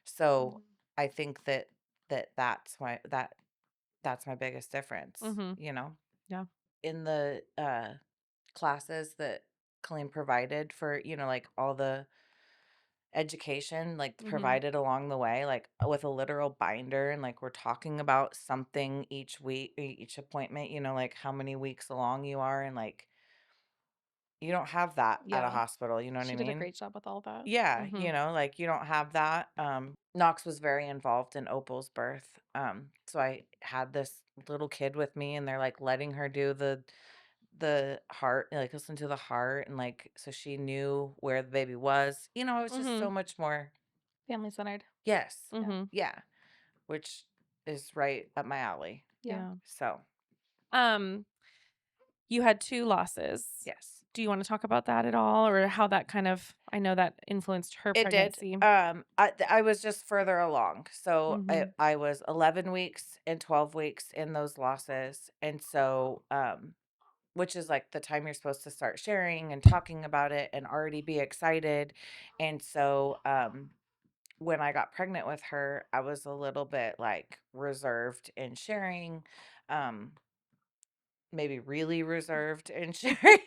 [SPEAKER 2] So I think that's my biggest difference,
[SPEAKER 3] Mm-hmm. Yeah.
[SPEAKER 2] in the classes that Colleen provided for, like all the education, like
[SPEAKER 3] Mm-hmm.
[SPEAKER 2] provided along the way, like with a literal binder, and like we're talking about something each week, each appointment, like how many weeks along you are, and like you don't have that at a
[SPEAKER 4] Yeah.
[SPEAKER 2] hospital, you know what I
[SPEAKER 4] She did a
[SPEAKER 2] mean?
[SPEAKER 4] great job with all that.
[SPEAKER 2] Yeah,
[SPEAKER 3] Mm-hmm.
[SPEAKER 2] like you don't have that. Knox was very involved in Opal's birth. So I had this little kid with me, and they're like letting her do the heart, like listen to the heart, and like so she knew where the baby was. It was just
[SPEAKER 3] Mm-hmm.
[SPEAKER 2] so much more.
[SPEAKER 4] Family centered.
[SPEAKER 2] Yes.
[SPEAKER 3] Mm-hmm.
[SPEAKER 2] Yeah, which is right up my alley.
[SPEAKER 4] Yeah.
[SPEAKER 3] Yeah.
[SPEAKER 2] So,
[SPEAKER 3] You had 2 losses.
[SPEAKER 2] yes.
[SPEAKER 3] Do you want to talk about that at all, or how that kind of, I know that influenced her
[SPEAKER 2] It did.
[SPEAKER 3] pregnancy?
[SPEAKER 2] I was just further along. So
[SPEAKER 3] Mm-hmm.
[SPEAKER 2] I was 11 weeks and 12 weeks in those losses. And so, which is like the time you're supposed to start sharing and talking about it and already be excited. And so, when I got pregnant with her, I was a little bit like reserved in sharing, um, maybe really reserved in sharing.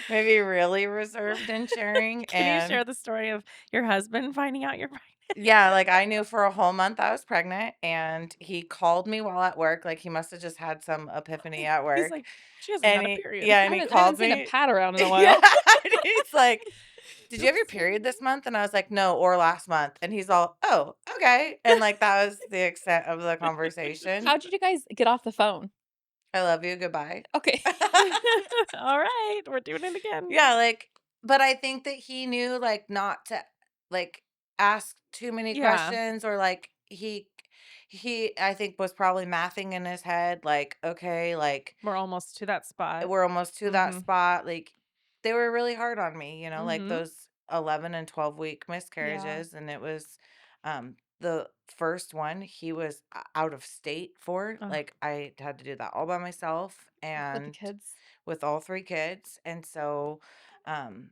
[SPEAKER 2] Maybe really reserved in sharing.
[SPEAKER 3] Can you
[SPEAKER 2] And
[SPEAKER 3] share the story of your husband finding out you're pregnant?
[SPEAKER 2] yeah, like I knew for a whole month I was pregnant, and he called me while at work. Like he must have just had some epiphany at
[SPEAKER 3] He's
[SPEAKER 2] work.
[SPEAKER 3] like, she hasn't
[SPEAKER 2] And
[SPEAKER 3] had a period.
[SPEAKER 2] yeah,
[SPEAKER 4] I
[SPEAKER 2] and he
[SPEAKER 4] haven't
[SPEAKER 2] called
[SPEAKER 4] seen a
[SPEAKER 2] me.
[SPEAKER 4] pad around in a
[SPEAKER 2] Yeah.
[SPEAKER 4] while.
[SPEAKER 2] And he's like, "Did you have your period this month?" And I was like, "No, or last month." And he's all, "Oh, okay." And like that was the extent of the conversation.
[SPEAKER 4] How did you guys get off the phone?
[SPEAKER 2] I love you. Goodbye.
[SPEAKER 4] Okay.
[SPEAKER 3] All right, we're doing it again.
[SPEAKER 2] Yeah, like, but I think that he knew like not to like ask too many
[SPEAKER 3] Yeah.
[SPEAKER 2] questions, or like he I think was probably mathing in his head like, okay, like
[SPEAKER 3] We're almost to that spot.
[SPEAKER 2] we're almost to that
[SPEAKER 3] Mm-hmm.
[SPEAKER 2] spot. Like they were really hard on me, like
[SPEAKER 3] Mm-hmm.
[SPEAKER 2] those 11 and 12-week
[SPEAKER 4] Yeah.
[SPEAKER 2] miscarriages. And it was the first one he was out of state for.
[SPEAKER 3] Oh.
[SPEAKER 2] Like I had to do that all by myself,
[SPEAKER 4] With the
[SPEAKER 2] and
[SPEAKER 4] kids.
[SPEAKER 2] with all 3 kids. And so, um,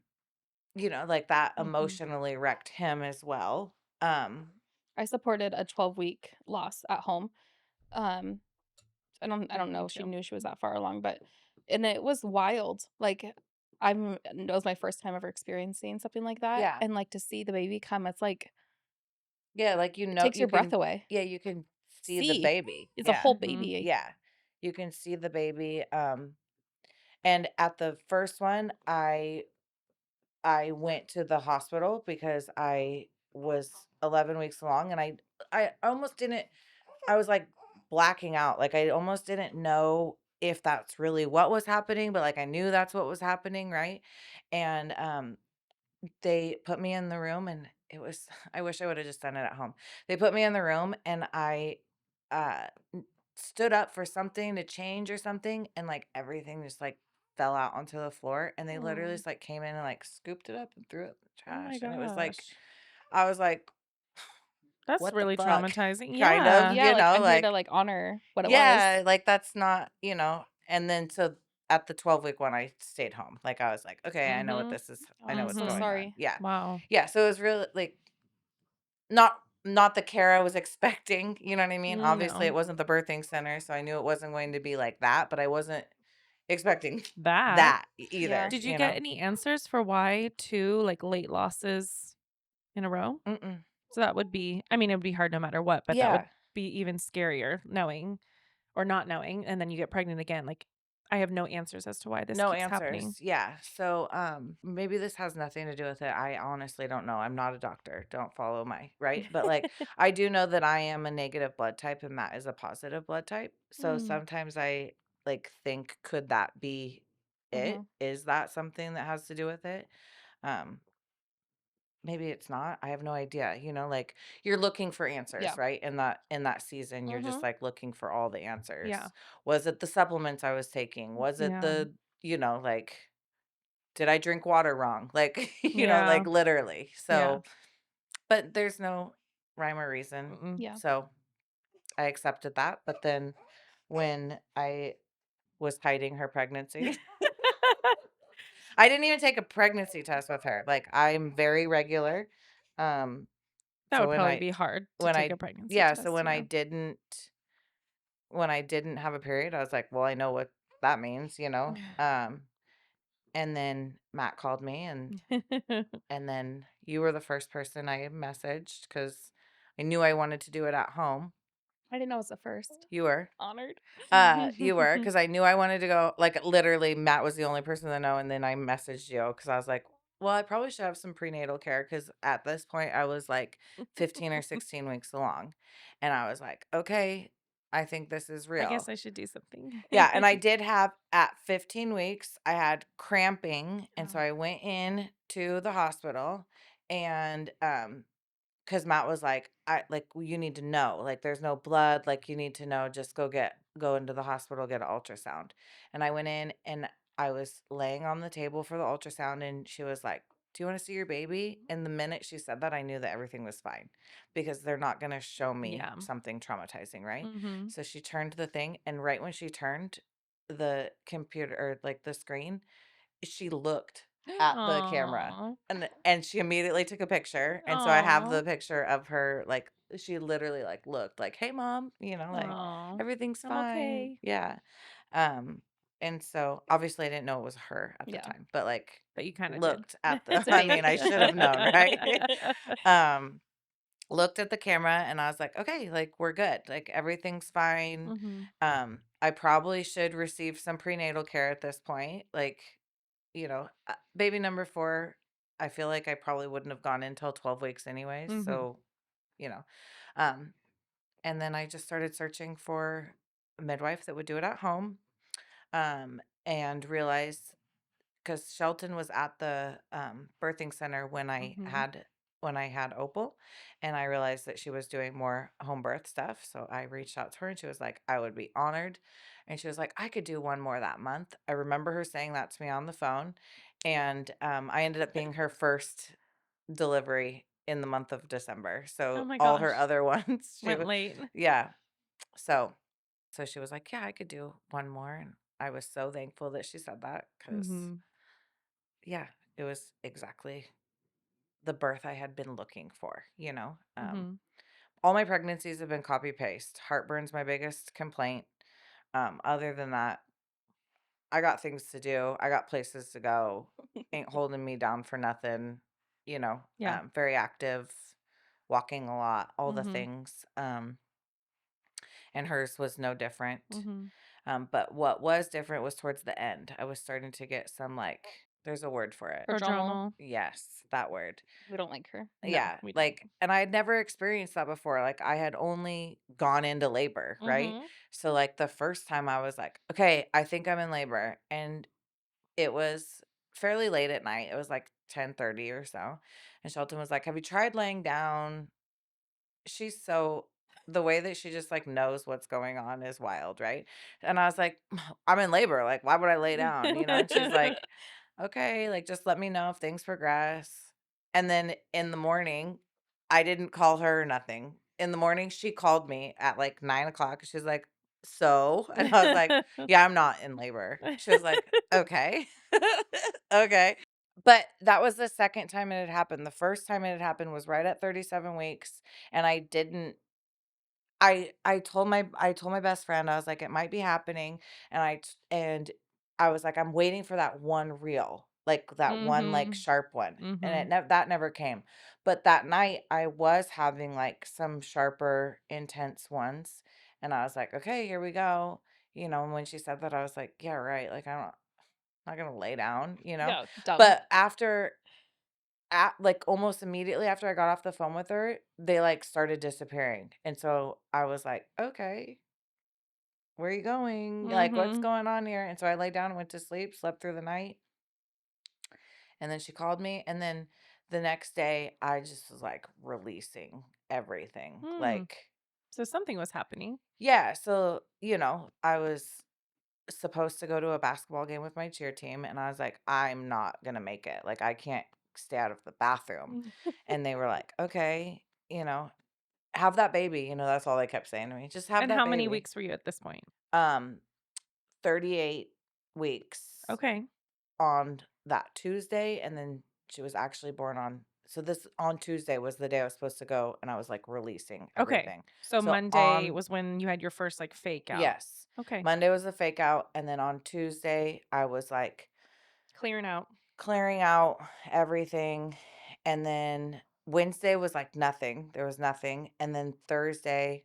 [SPEAKER 2] like that
[SPEAKER 3] Mm-hmm.
[SPEAKER 2] emotionally wrecked him as well.
[SPEAKER 4] I supported a 12-week loss at home. Um, I don't
[SPEAKER 3] Me
[SPEAKER 4] know if she
[SPEAKER 3] too.
[SPEAKER 4] knew she was that far along, but and it was wild. Like it was my first time ever experiencing something like that.
[SPEAKER 2] Yeah.
[SPEAKER 4] And like to see the baby come, it's like
[SPEAKER 2] Yeah, like
[SPEAKER 4] it takes
[SPEAKER 2] you
[SPEAKER 4] your breath
[SPEAKER 2] can
[SPEAKER 4] away.
[SPEAKER 2] you can see the
[SPEAKER 4] See.
[SPEAKER 2] baby.
[SPEAKER 4] It's a
[SPEAKER 2] Yeah.
[SPEAKER 4] whole
[SPEAKER 3] Mm-hmm.
[SPEAKER 4] baby.
[SPEAKER 2] Yeah. You can see the baby. And at the first one, I went to the hospital because I was 11 weeks along, and I almost didn't. I was like blacking out. Like I almost didn't know if that's really what was happening, but like I knew that's what was happening, right? And they put me in the room, and it was I wish I would have just done it at home. They put me in the room, and I uh stood up for something to change or something, and like everything just like fell out onto the floor, and they literally
[SPEAKER 3] Oh.
[SPEAKER 2] just like came in and like scooped it up and threw it in the
[SPEAKER 3] Oh my
[SPEAKER 2] trash. And it was like
[SPEAKER 3] gosh.
[SPEAKER 2] I was like,
[SPEAKER 3] That's
[SPEAKER 2] what the
[SPEAKER 3] really
[SPEAKER 2] fuck?
[SPEAKER 3] traumatizing.
[SPEAKER 2] Kind of,
[SPEAKER 3] Yeah.
[SPEAKER 4] Yeah, like I'm here to
[SPEAKER 2] like
[SPEAKER 4] like honor what it was.
[SPEAKER 2] yeah, like that's not, and then so at the 12-week one I stayed home. Like I was like, okay, I know what
[SPEAKER 3] Mm-hmm.
[SPEAKER 2] this is.
[SPEAKER 4] Oh,
[SPEAKER 2] I know
[SPEAKER 4] I'm
[SPEAKER 2] what's
[SPEAKER 4] so
[SPEAKER 3] Mm-hmm.
[SPEAKER 2] going on.
[SPEAKER 4] sorry.
[SPEAKER 2] Yeah.
[SPEAKER 3] Wow.
[SPEAKER 2] Yeah, so it was really like not the care I was expecting, you know what I mean? Obviously, it
[SPEAKER 3] No.
[SPEAKER 2] wasn't the birthing center, so I knew it wasn't going to be like that, but I wasn't expecting
[SPEAKER 3] That.
[SPEAKER 2] that
[SPEAKER 4] Yeah.
[SPEAKER 2] either,
[SPEAKER 3] Did you get any answers for why 2 like late losses in a row?
[SPEAKER 2] Mm-mm.
[SPEAKER 3] So that would be, I mean, it would be hard no matter what, but that would
[SPEAKER 2] Yeah,
[SPEAKER 3] be even scarier knowing or not knowing, and then you get pregnant again. Like, I have no answers as to why this
[SPEAKER 2] no
[SPEAKER 3] keeps happening.
[SPEAKER 2] answers. Yeah. So, maybe this has nothing to do with it. I honestly don't know. I'm not a doctor. Don't follow my right. But like, I do know that I am a negative blood type, and Matt is a positive blood type. So
[SPEAKER 4] Mm.
[SPEAKER 2] sometimes I like think, could that be it?
[SPEAKER 4] Mhm.
[SPEAKER 2] Is that something that has to do with it? Um, Maybe it's not. I have no idea. Like you're looking for answers,
[SPEAKER 4] Yeah.
[SPEAKER 2] right? In that season, you're just
[SPEAKER 3] Mhm.
[SPEAKER 2] like looking for all the
[SPEAKER 3] Yeah.
[SPEAKER 2] answers. Was it the supplements I was taking? Was it
[SPEAKER 3] Yeah.
[SPEAKER 2] the, like, did I drink water wrong? Like,
[SPEAKER 3] Yeah.
[SPEAKER 2] like literally.
[SPEAKER 3] Yeah.
[SPEAKER 2] So, but there's no rhyme or reason.
[SPEAKER 3] Mm-mm.
[SPEAKER 4] Yeah.
[SPEAKER 2] So I accepted that. But then when I was hiding her pregnancy. I didn't even take a pregnancy test with her. Like, I'm very regular. Um,
[SPEAKER 3] That
[SPEAKER 2] so
[SPEAKER 3] would probably be hard to
[SPEAKER 2] when
[SPEAKER 3] take a
[SPEAKER 2] I
[SPEAKER 3] pregnancy
[SPEAKER 2] yeah, so
[SPEAKER 3] test, you know?
[SPEAKER 2] when I didn't have a period, I was like, well, I know what that means, you know. And then Matt called me, and then you were the first person I messaged because I knew I wanted to do it at home.
[SPEAKER 4] I didn't know it was the first.
[SPEAKER 2] You were.
[SPEAKER 4] Honored.
[SPEAKER 2] You were, because I knew I wanted to go. Like, literally, Matt was the only person to know, and then I messaged you because I was like, well, I probably should have some prenatal care because at this point I was like 15 or 16 weeks along, and I was like, okay, I think this is
[SPEAKER 3] I guess
[SPEAKER 2] real.
[SPEAKER 3] I should do something.
[SPEAKER 2] Yeah, and I did have at 15 weeks, I had cramping, and so
[SPEAKER 3] Oh.
[SPEAKER 2] I went in to the hospital, and because Matt was like, you need to know, like, there's no blood, like, you need to know, just go into the hospital, get an ultrasound. And I went in, and I was laying on the table for the ultrasound, and she was like, do you want to see your baby? And the minute she said that, I knew that everything was fine because they're not going to show me
[SPEAKER 3] Yeah.
[SPEAKER 2] something traumatizing, right?
[SPEAKER 3] Mhm.
[SPEAKER 2] So she turned the thing, and right when she turned the computer, or like the screen, she looked at the camera,
[SPEAKER 3] Aw.
[SPEAKER 2] and she immediately took a picture, and so I have
[SPEAKER 3] Aw.
[SPEAKER 2] the picture of her, like, she literally, like, looked like, "Hey, mom," like,
[SPEAKER 3] Aw.
[SPEAKER 2] "Everything's
[SPEAKER 3] I'm
[SPEAKER 2] fine."
[SPEAKER 3] okay.
[SPEAKER 2] Yeah. And so, obviously, I didn't know it was her at the
[SPEAKER 4] Yeah.
[SPEAKER 2] time, but, like,
[SPEAKER 3] But you kinda did.
[SPEAKER 2] looked at the
[SPEAKER 4] It's a
[SPEAKER 2] I mean, I
[SPEAKER 4] baby.
[SPEAKER 2] should have known, right? Um, looked at the camera, and I was like, "Okay, like, we're good. Like, everything's fine."
[SPEAKER 3] Mhm.
[SPEAKER 2] I probably should receive some prenatal care at this point, like, baby number 4, I feel like I probably wouldn't have gone in until 12 weeks anyways.
[SPEAKER 3] Mhm.
[SPEAKER 2] So, you know, um, and then I just started searching for a midwife that would do it at home. And realized, because Shelton was at the birthing center
[SPEAKER 3] Mhm.
[SPEAKER 2] when I had Opal, and I realized that she was doing more home birth stuff. So I reached out to her, and she was like, I would be honored. And she was like, I could do one more that month. I remember her saying that to me on the phone, and I ended up being her first delivery in the month of December.
[SPEAKER 3] Oh
[SPEAKER 2] So
[SPEAKER 3] my
[SPEAKER 2] all her
[SPEAKER 3] gosh.
[SPEAKER 2] other ones, she
[SPEAKER 3] Went
[SPEAKER 2] was,
[SPEAKER 3] late.
[SPEAKER 2] yeah. So she was like, yeah, I could do one more, and I was so thankful that she said that because
[SPEAKER 3] Mhm.
[SPEAKER 2] yeah, it was exactly the birth I had been looking for, you know?
[SPEAKER 3] Mhm.
[SPEAKER 2] All my pregnancies have been copy paste. Heartburn's my biggest complaint. Other than that, I got things to do. I got places to go. Ain't holding me down for nothing,
[SPEAKER 3] Yeah.
[SPEAKER 2] very active, walking a lot, all the
[SPEAKER 3] Mhm.
[SPEAKER 2] things. And hers was no different.
[SPEAKER 3] Mhm.
[SPEAKER 2] But what was different was towards the end. I was starting to get some, like, there's a word for it.
[SPEAKER 4] Prodromal.
[SPEAKER 3] Prodromal.
[SPEAKER 2] Yes, that word.
[SPEAKER 4] We don't like her.
[SPEAKER 3] No,
[SPEAKER 2] Yeah,
[SPEAKER 3] we don't.
[SPEAKER 2] like, and I had never experienced that before. Like, I had only gone into labor, right?
[SPEAKER 4] Mhm.
[SPEAKER 2] So, like, the first time I was like, okay, I think I'm in labor. And it was fairly late at night. It was like 10:30 or so. And Shelton was like, have you tried laying down? She's so The way that she just, like, knows what's going on is wild, right? And I was like, I'm in labor. Like, why would I lay down? And she's like, okay, like, just let me know if things progress. And then in the morning, I didn't call her or nothing. In the morning, she called me at like 9 o'clock. She's like, so? And I was like, yeah, I'm not in labor. She was like, okay. Okay. But that was the second time it had happened. The first time it had happened was right at 37 weeks. And I didn't I told my best friend, I was like, it might be happening. And I was like, I'm waiting for that one reel, like that one, like,
[SPEAKER 3] Mhm.
[SPEAKER 2] sharp one. And
[SPEAKER 3] Mhm.
[SPEAKER 2] that never came. But that night I was having like some sharper, intense ones. And I was like, okay, here we go. And when she said that, I was like, yeah, right. Like, I'm not gonna lay down.
[SPEAKER 4] Yeah, dumb.
[SPEAKER 2] But like, almost immediately after I got off the phone with her, they, like, started disappearing, and so I was like, "Okay, where are you going? Like, what's
[SPEAKER 3] Mhm.
[SPEAKER 2] going on here?" And so I laid down and went to sleep, slept through the night, and then she called me, and then the next day, I just was, like, releasing everything,
[SPEAKER 3] Hmm.
[SPEAKER 2] like,
[SPEAKER 3] So something was happening.
[SPEAKER 2] yeah, so, I was supposed to go to a basketball game with my cheer team, and I was like, "I'm not gonna make it, like, I can't stay out of the bathroom." And they were like, "Okay, have that baby." That's all they kept saying to me, "Just have
[SPEAKER 3] And
[SPEAKER 2] that
[SPEAKER 3] how many
[SPEAKER 2] baby."
[SPEAKER 3] weeks were you at this point?
[SPEAKER 2] Um, 38 weeks
[SPEAKER 3] Okay.
[SPEAKER 2] on that Tuesday, and then she was actually born on Tuesday was the day I was supposed to go, and I was like releasing
[SPEAKER 3] Okay.
[SPEAKER 2] everything.
[SPEAKER 3] So
[SPEAKER 2] So
[SPEAKER 3] Monday
[SPEAKER 2] on
[SPEAKER 3] was when you had your first like fake out.
[SPEAKER 2] Yes.
[SPEAKER 3] Okay.
[SPEAKER 2] Monday was the fake out, and then on Tuesday I was like
[SPEAKER 3] Clearing out.
[SPEAKER 2] clearing out everything, and then Wednesday was like nothing. There was nothing, and then Thursday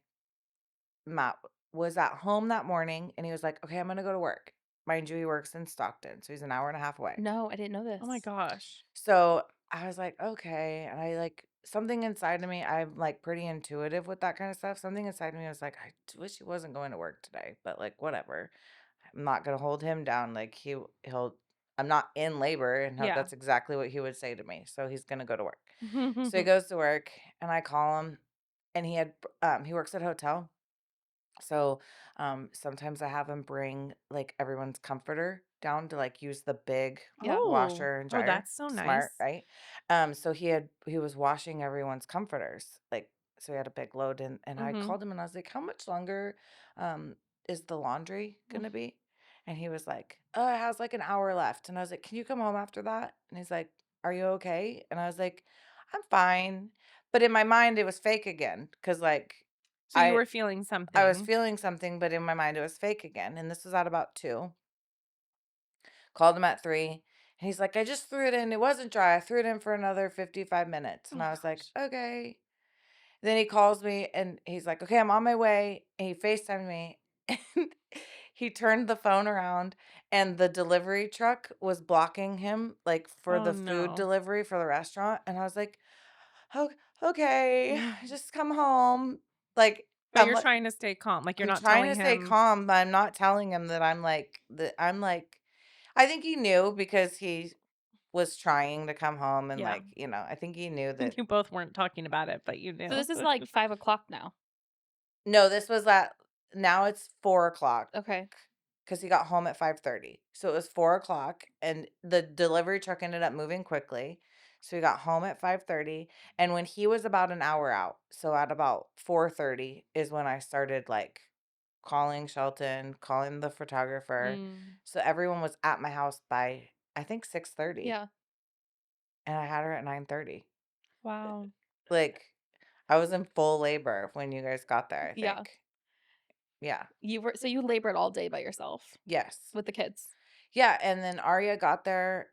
[SPEAKER 2] Matt was at home that morning, and he was like, "Okay, I'm gonna go to work." Mind you, he works in Stockton, so he's an hour and a half away.
[SPEAKER 4] No, I didn't know this.
[SPEAKER 3] Oh my gosh.
[SPEAKER 2] So I was like, okay. And I like something inside of me, I'm like pretty intuitive with that kind of stuff. Something inside of me was like, I wish he wasn't going to work today, but like, whatever. I'm not going to hold him down. Like, I'm not in labor. And
[SPEAKER 3] Yeah.
[SPEAKER 2] that's exactly what he would say to me. So he's going to go to work. So he goes to work, and I call him, and he works at a hotel. So sometimes I have him bring like everyone's comforter down to like use the big
[SPEAKER 4] Yeah.
[SPEAKER 2] washer and
[SPEAKER 3] Oh,
[SPEAKER 2] dryer.
[SPEAKER 3] that's so
[SPEAKER 2] Smart,
[SPEAKER 3] nice.
[SPEAKER 2] right? So he was washing everyone's comforters. Like, so he had a big load, and I
[SPEAKER 3] Mhm.
[SPEAKER 2] called him, and I was like, "How much longer is the laundry gonna be?" And he was like, "Oh, it has like an hour left." And I was like, "Can you come home after that?" And he's like, "Are you okay?" And I was like, "I'm fine." But in my mind it was fake again, because like
[SPEAKER 3] So you
[SPEAKER 2] I
[SPEAKER 3] were feeling
[SPEAKER 2] I was
[SPEAKER 3] something.
[SPEAKER 2] feeling something, but in my mind it was fake again. And this was at about 2. Called him at 3. And he's like, I just threw it in. It wasn't dry. I threw it in for another 55 minutes.
[SPEAKER 3] Oh
[SPEAKER 2] And
[SPEAKER 3] my
[SPEAKER 2] I was like,
[SPEAKER 3] gosh.
[SPEAKER 2] okay. Then he calls me, and he's like, okay, I'm on my way. And he FaceTimed me. And he turned the phone around, and the delivery truck was blocking him, like for
[SPEAKER 3] Oh
[SPEAKER 2] the food
[SPEAKER 3] no.
[SPEAKER 2] delivery for the restaurant. And I was like, oh, okay, just come home. Like,
[SPEAKER 3] But you're trying to stay calm. Like you're
[SPEAKER 2] I'm
[SPEAKER 3] not
[SPEAKER 2] trying
[SPEAKER 3] telling
[SPEAKER 2] to stay
[SPEAKER 3] him.
[SPEAKER 2] calm, but I'm not telling him that I'm like I think he knew, because he was trying to come home, and
[SPEAKER 3] Yeah.
[SPEAKER 2] like, I think he knew that.
[SPEAKER 3] You both weren't talking about it, but you
[SPEAKER 4] So
[SPEAKER 3] knew.
[SPEAKER 4] this is like 5 o'clock now.
[SPEAKER 2] No, this was at now it's 4 o'clock,
[SPEAKER 4] Okay.
[SPEAKER 2] because he got home at 5:30. So it was 4 o'clock, and the delivery truck ended up moving quickly. So he got home at 5:30, and when he was about an hour out, so at about 4:30 is when I started like calling Shelton, calling the photographer.
[SPEAKER 3] Mm.
[SPEAKER 2] So everyone was at my house by I think 6:30,
[SPEAKER 4] Yeah.
[SPEAKER 2] and I had her at 9:30.
[SPEAKER 3] Wow.
[SPEAKER 2] Like, I was in full labor when you guys got there, I
[SPEAKER 4] Yeah.
[SPEAKER 2] think. Yeah.
[SPEAKER 4] You labored all day by yourself
[SPEAKER 2] Yes.
[SPEAKER 4] with the kids.
[SPEAKER 2] Yeah, and then Arya got there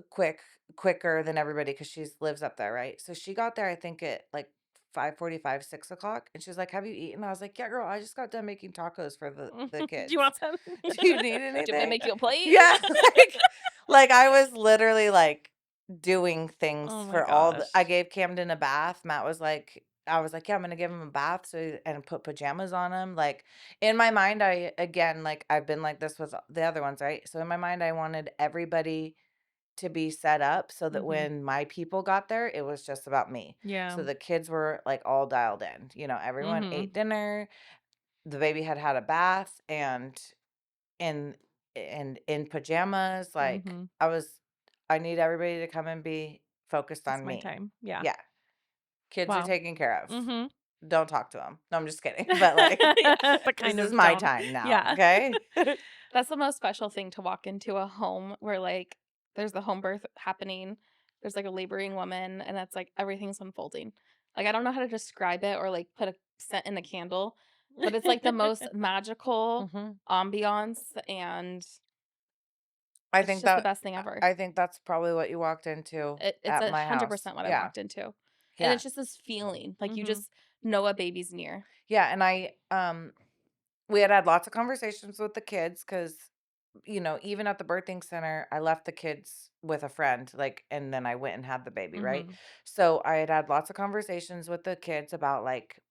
[SPEAKER 2] quicker than everybody, because she lives up there, right? So she got there, I think, at like 5:45, 6 o'clock, and she was like, "Have you eaten?" I was like, "Yeah, girl, I just got done making tacos for the
[SPEAKER 3] Do you
[SPEAKER 2] kids.
[SPEAKER 3] want some?
[SPEAKER 2] Do you need
[SPEAKER 4] Do you want me to
[SPEAKER 2] anything?"
[SPEAKER 4] make you a plate?
[SPEAKER 2] Yeah, like I was literally like doing things
[SPEAKER 3] Oh my
[SPEAKER 2] for I
[SPEAKER 3] gosh.
[SPEAKER 2] gave Camden a bath. I was like, "Yeah, I'm gonna give him a bath," and put pajamas on him. Like, in my mind, again, like I've been like this with the other ones, right? So in my mind, I wanted everybody to be set up so that
[SPEAKER 3] Mhm.
[SPEAKER 2] when my people got there, it was just about me.
[SPEAKER 3] Yeah.
[SPEAKER 2] So the kids were like all dialed in. Everyone
[SPEAKER 3] Mhm.
[SPEAKER 2] ate dinner. The baby had had a bath, and in in pajamas. Like,
[SPEAKER 3] Mhm.
[SPEAKER 2] I need everybody to come and be focused
[SPEAKER 3] It's
[SPEAKER 2] on
[SPEAKER 3] my
[SPEAKER 2] me.
[SPEAKER 3] time. Yeah.
[SPEAKER 2] Yeah, kids are
[SPEAKER 3] Wow.
[SPEAKER 2] taken care of.
[SPEAKER 3] Mhm.
[SPEAKER 2] Don't talk to them. No, I'm just kidding. But like,
[SPEAKER 4] Yeah.
[SPEAKER 3] But
[SPEAKER 2] this
[SPEAKER 3] kind
[SPEAKER 2] is
[SPEAKER 3] of
[SPEAKER 2] my
[SPEAKER 3] don't.
[SPEAKER 2] time now.
[SPEAKER 3] Yeah.
[SPEAKER 2] Okay.
[SPEAKER 4] That's the most special thing to walk into a home where like there's the home birth happening. There's like a laboring woman and that's like everything's unfolding. Like I don't know how to describe it or like put a scent in a candle, but it's like the most magical
[SPEAKER 2] hmm
[SPEAKER 4] ambiance and
[SPEAKER 2] I
[SPEAKER 4] it's
[SPEAKER 2] think
[SPEAKER 4] just the
[SPEAKER 2] that
[SPEAKER 4] best thing ever.
[SPEAKER 2] I think that's probably what you walked into
[SPEAKER 4] It's
[SPEAKER 2] at my house.
[SPEAKER 4] 100% what I
[SPEAKER 2] Yeah.
[SPEAKER 4] walked into. And
[SPEAKER 2] Yeah.
[SPEAKER 4] it's just this feeling like you
[SPEAKER 3] Mhm.
[SPEAKER 4] just know a baby's near.
[SPEAKER 2] Yeah. And we had lots of conversations with the kids, because even at the birthing center, I left the kids with a friend, like, and then I went and had the baby, right?
[SPEAKER 3] Mhm.
[SPEAKER 2] So I had lots of conversations with the kids about like,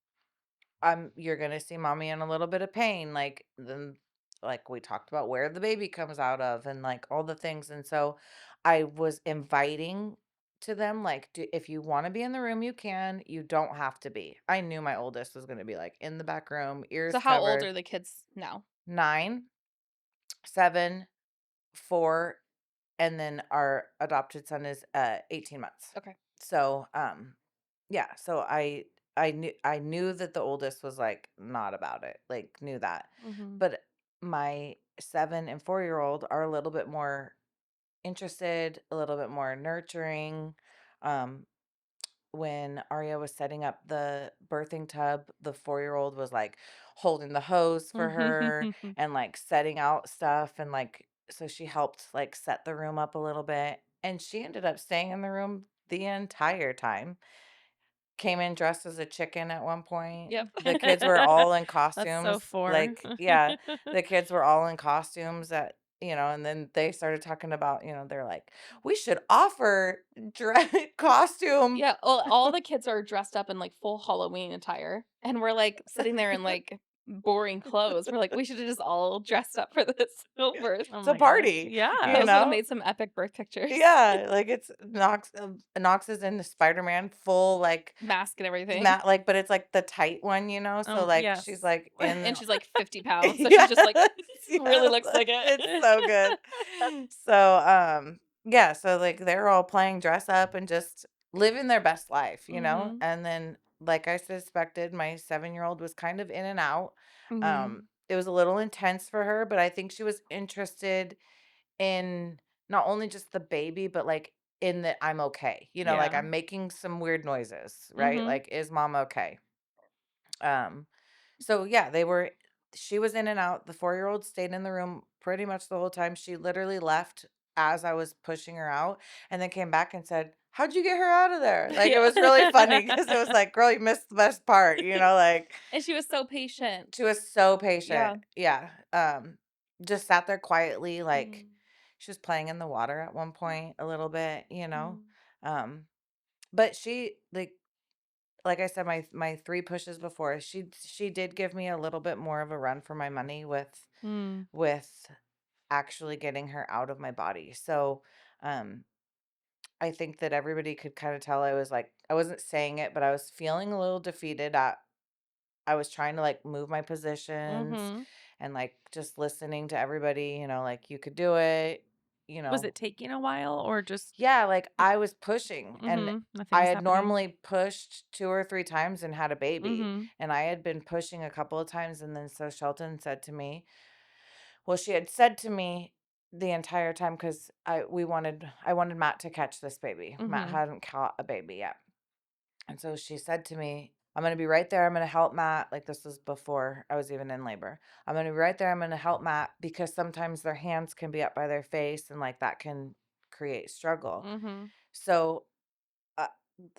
[SPEAKER 2] you're gonna see mommy in a little bit of pain, like then, like we talked about where the baby comes out of, and like all the things. And so I was inviting to them, like, if you want to be in the room, you can. You don't have to be. I knew my oldest was gonna be like in the back room,
[SPEAKER 4] So
[SPEAKER 2] ears
[SPEAKER 4] how old
[SPEAKER 2] covered.
[SPEAKER 4] are the kids now?
[SPEAKER 2] 9, 7, 4, and then our adopted son is 18 months.
[SPEAKER 4] Okay.
[SPEAKER 2] So yeah, so I knew that the oldest was like not about it, like knew that.
[SPEAKER 3] Mhm.
[SPEAKER 2] But my 7 and 4-year-old are a little bit more interested, a little bit more nurturing. Um, when Arya was setting up the birthing tub, the 4-year-old was like holding the hose for her and like setting out stuff. And like, so she helped like set the room up a little bit. And she ended up staying in the room the entire time. Came in dressed as a chicken at one point.
[SPEAKER 4] Yep.
[SPEAKER 2] The kids were all in
[SPEAKER 3] That's so
[SPEAKER 2] costumes.
[SPEAKER 3] four.
[SPEAKER 2] Like, yeah, the kids were all in costumes at, and then they started talking about, they're like, we should offer costume.
[SPEAKER 4] Yeah, all the kids are dressed up in like full Halloween attire, and we're like sitting there in like boring clothes. We're like, we should have just all dressed up for this birth.
[SPEAKER 3] Oh
[SPEAKER 2] It's a
[SPEAKER 3] my gosh.
[SPEAKER 2] party.
[SPEAKER 3] Yeah.
[SPEAKER 2] You
[SPEAKER 4] Those would have
[SPEAKER 2] know?
[SPEAKER 4] made some epic birth pictures.
[SPEAKER 2] Yeah, like it's Knox is in the Spider-Man full like
[SPEAKER 4] Mask and everything.
[SPEAKER 2] like, but it's like the tight one, so like
[SPEAKER 3] Yes.
[SPEAKER 2] she's like in
[SPEAKER 4] And she's like 50 pounds, so she just like
[SPEAKER 2] Yes,
[SPEAKER 4] really looks like it.
[SPEAKER 2] It's so good. So yeah, so like they're all playing dress up and just living their best life,
[SPEAKER 3] Mhm.
[SPEAKER 2] and then like I suspected, my 7-year-old was kind of in and out.
[SPEAKER 3] Mhm.
[SPEAKER 2] It was a little intense for her, but I think she was interested in not only just the baby, but like in that I'm okay. Like
[SPEAKER 3] Yeah.
[SPEAKER 2] I'm making some weird noises, right?
[SPEAKER 3] Mhm.
[SPEAKER 2] Like, is mom okay? Um, so yeah, she was in and out. The 4-year-old stayed in the room pretty much the whole time. She literally left as I was pushing her out and then came back and said, how'd you get her out of there? Like, it was really funny because it was like, girl, you missed the best part, like
[SPEAKER 4] And she was so patient.
[SPEAKER 2] she was so
[SPEAKER 4] Yeah.
[SPEAKER 2] patient. Yeah. Just sat there quietly, like
[SPEAKER 4] Mm.
[SPEAKER 2] she was playing in the water at one point a little bit,
[SPEAKER 4] Mm.
[SPEAKER 2] Um, but she like I said, my 3 pushes before, she did give me a little bit more of a run for my money
[SPEAKER 3] Mm.
[SPEAKER 2] with actually getting her out of my body. So, I think that everybody could kind of tell I wasn't saying it, but I was feeling a little defeated I was trying to like move my positions
[SPEAKER 3] Mhm.
[SPEAKER 2] and like just listening to everybody, like you could do it,
[SPEAKER 3] Was it taking a while or just
[SPEAKER 2] Yeah, like I was pushing and
[SPEAKER 3] nothing
[SPEAKER 2] I
[SPEAKER 3] was
[SPEAKER 2] had
[SPEAKER 3] happening?
[SPEAKER 2] normally pushed 2 or 3 times and had a baby.
[SPEAKER 3] Mhm.
[SPEAKER 2] And I had been pushing a couple of times. And then so Shelton said to me, well, she had said to me the entire time because I wanted Matt to catch this baby. Matt
[SPEAKER 3] Mhm.
[SPEAKER 2] hadn't caught a baby yet. And so she said to me, I'm going to be right there. I'm going to help Matt. Like this was before I was even in labor. I'm going to be right there. I'm going to help Matt because sometimes their hands can be up by their face and like that can create struggle.
[SPEAKER 3] Mhm.
[SPEAKER 2] So uh,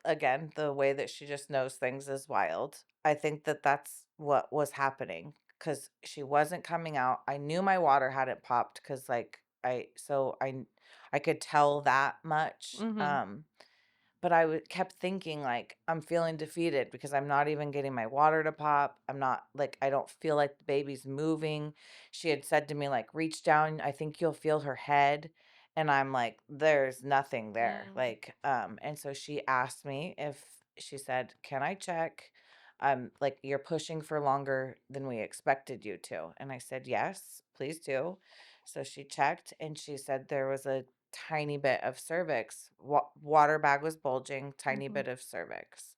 [SPEAKER 2] again, the way that she just knows things is wild. I think that that's what was happening because she wasn't coming out. I knew my water hadn't popped because like I could tell that much.
[SPEAKER 3] Mhm.
[SPEAKER 2] But I kept thinking like I'm feeling defeated because I'm not even getting my water to pop. I'm not like I don't feel like the baby's moving. She had said to me like reach down, I think you'll feel her head. And I'm like there's nothing there.
[SPEAKER 4] Mm.
[SPEAKER 2] Like and so she asked me if she said, "Can I check like you're pushing for longer than we expected you to?" And I said, "Yes, please do." So she checked and she said there was a tiny bit of cervix. Water bag was bulging, tiny
[SPEAKER 3] Mhm.
[SPEAKER 2] bit of cervix.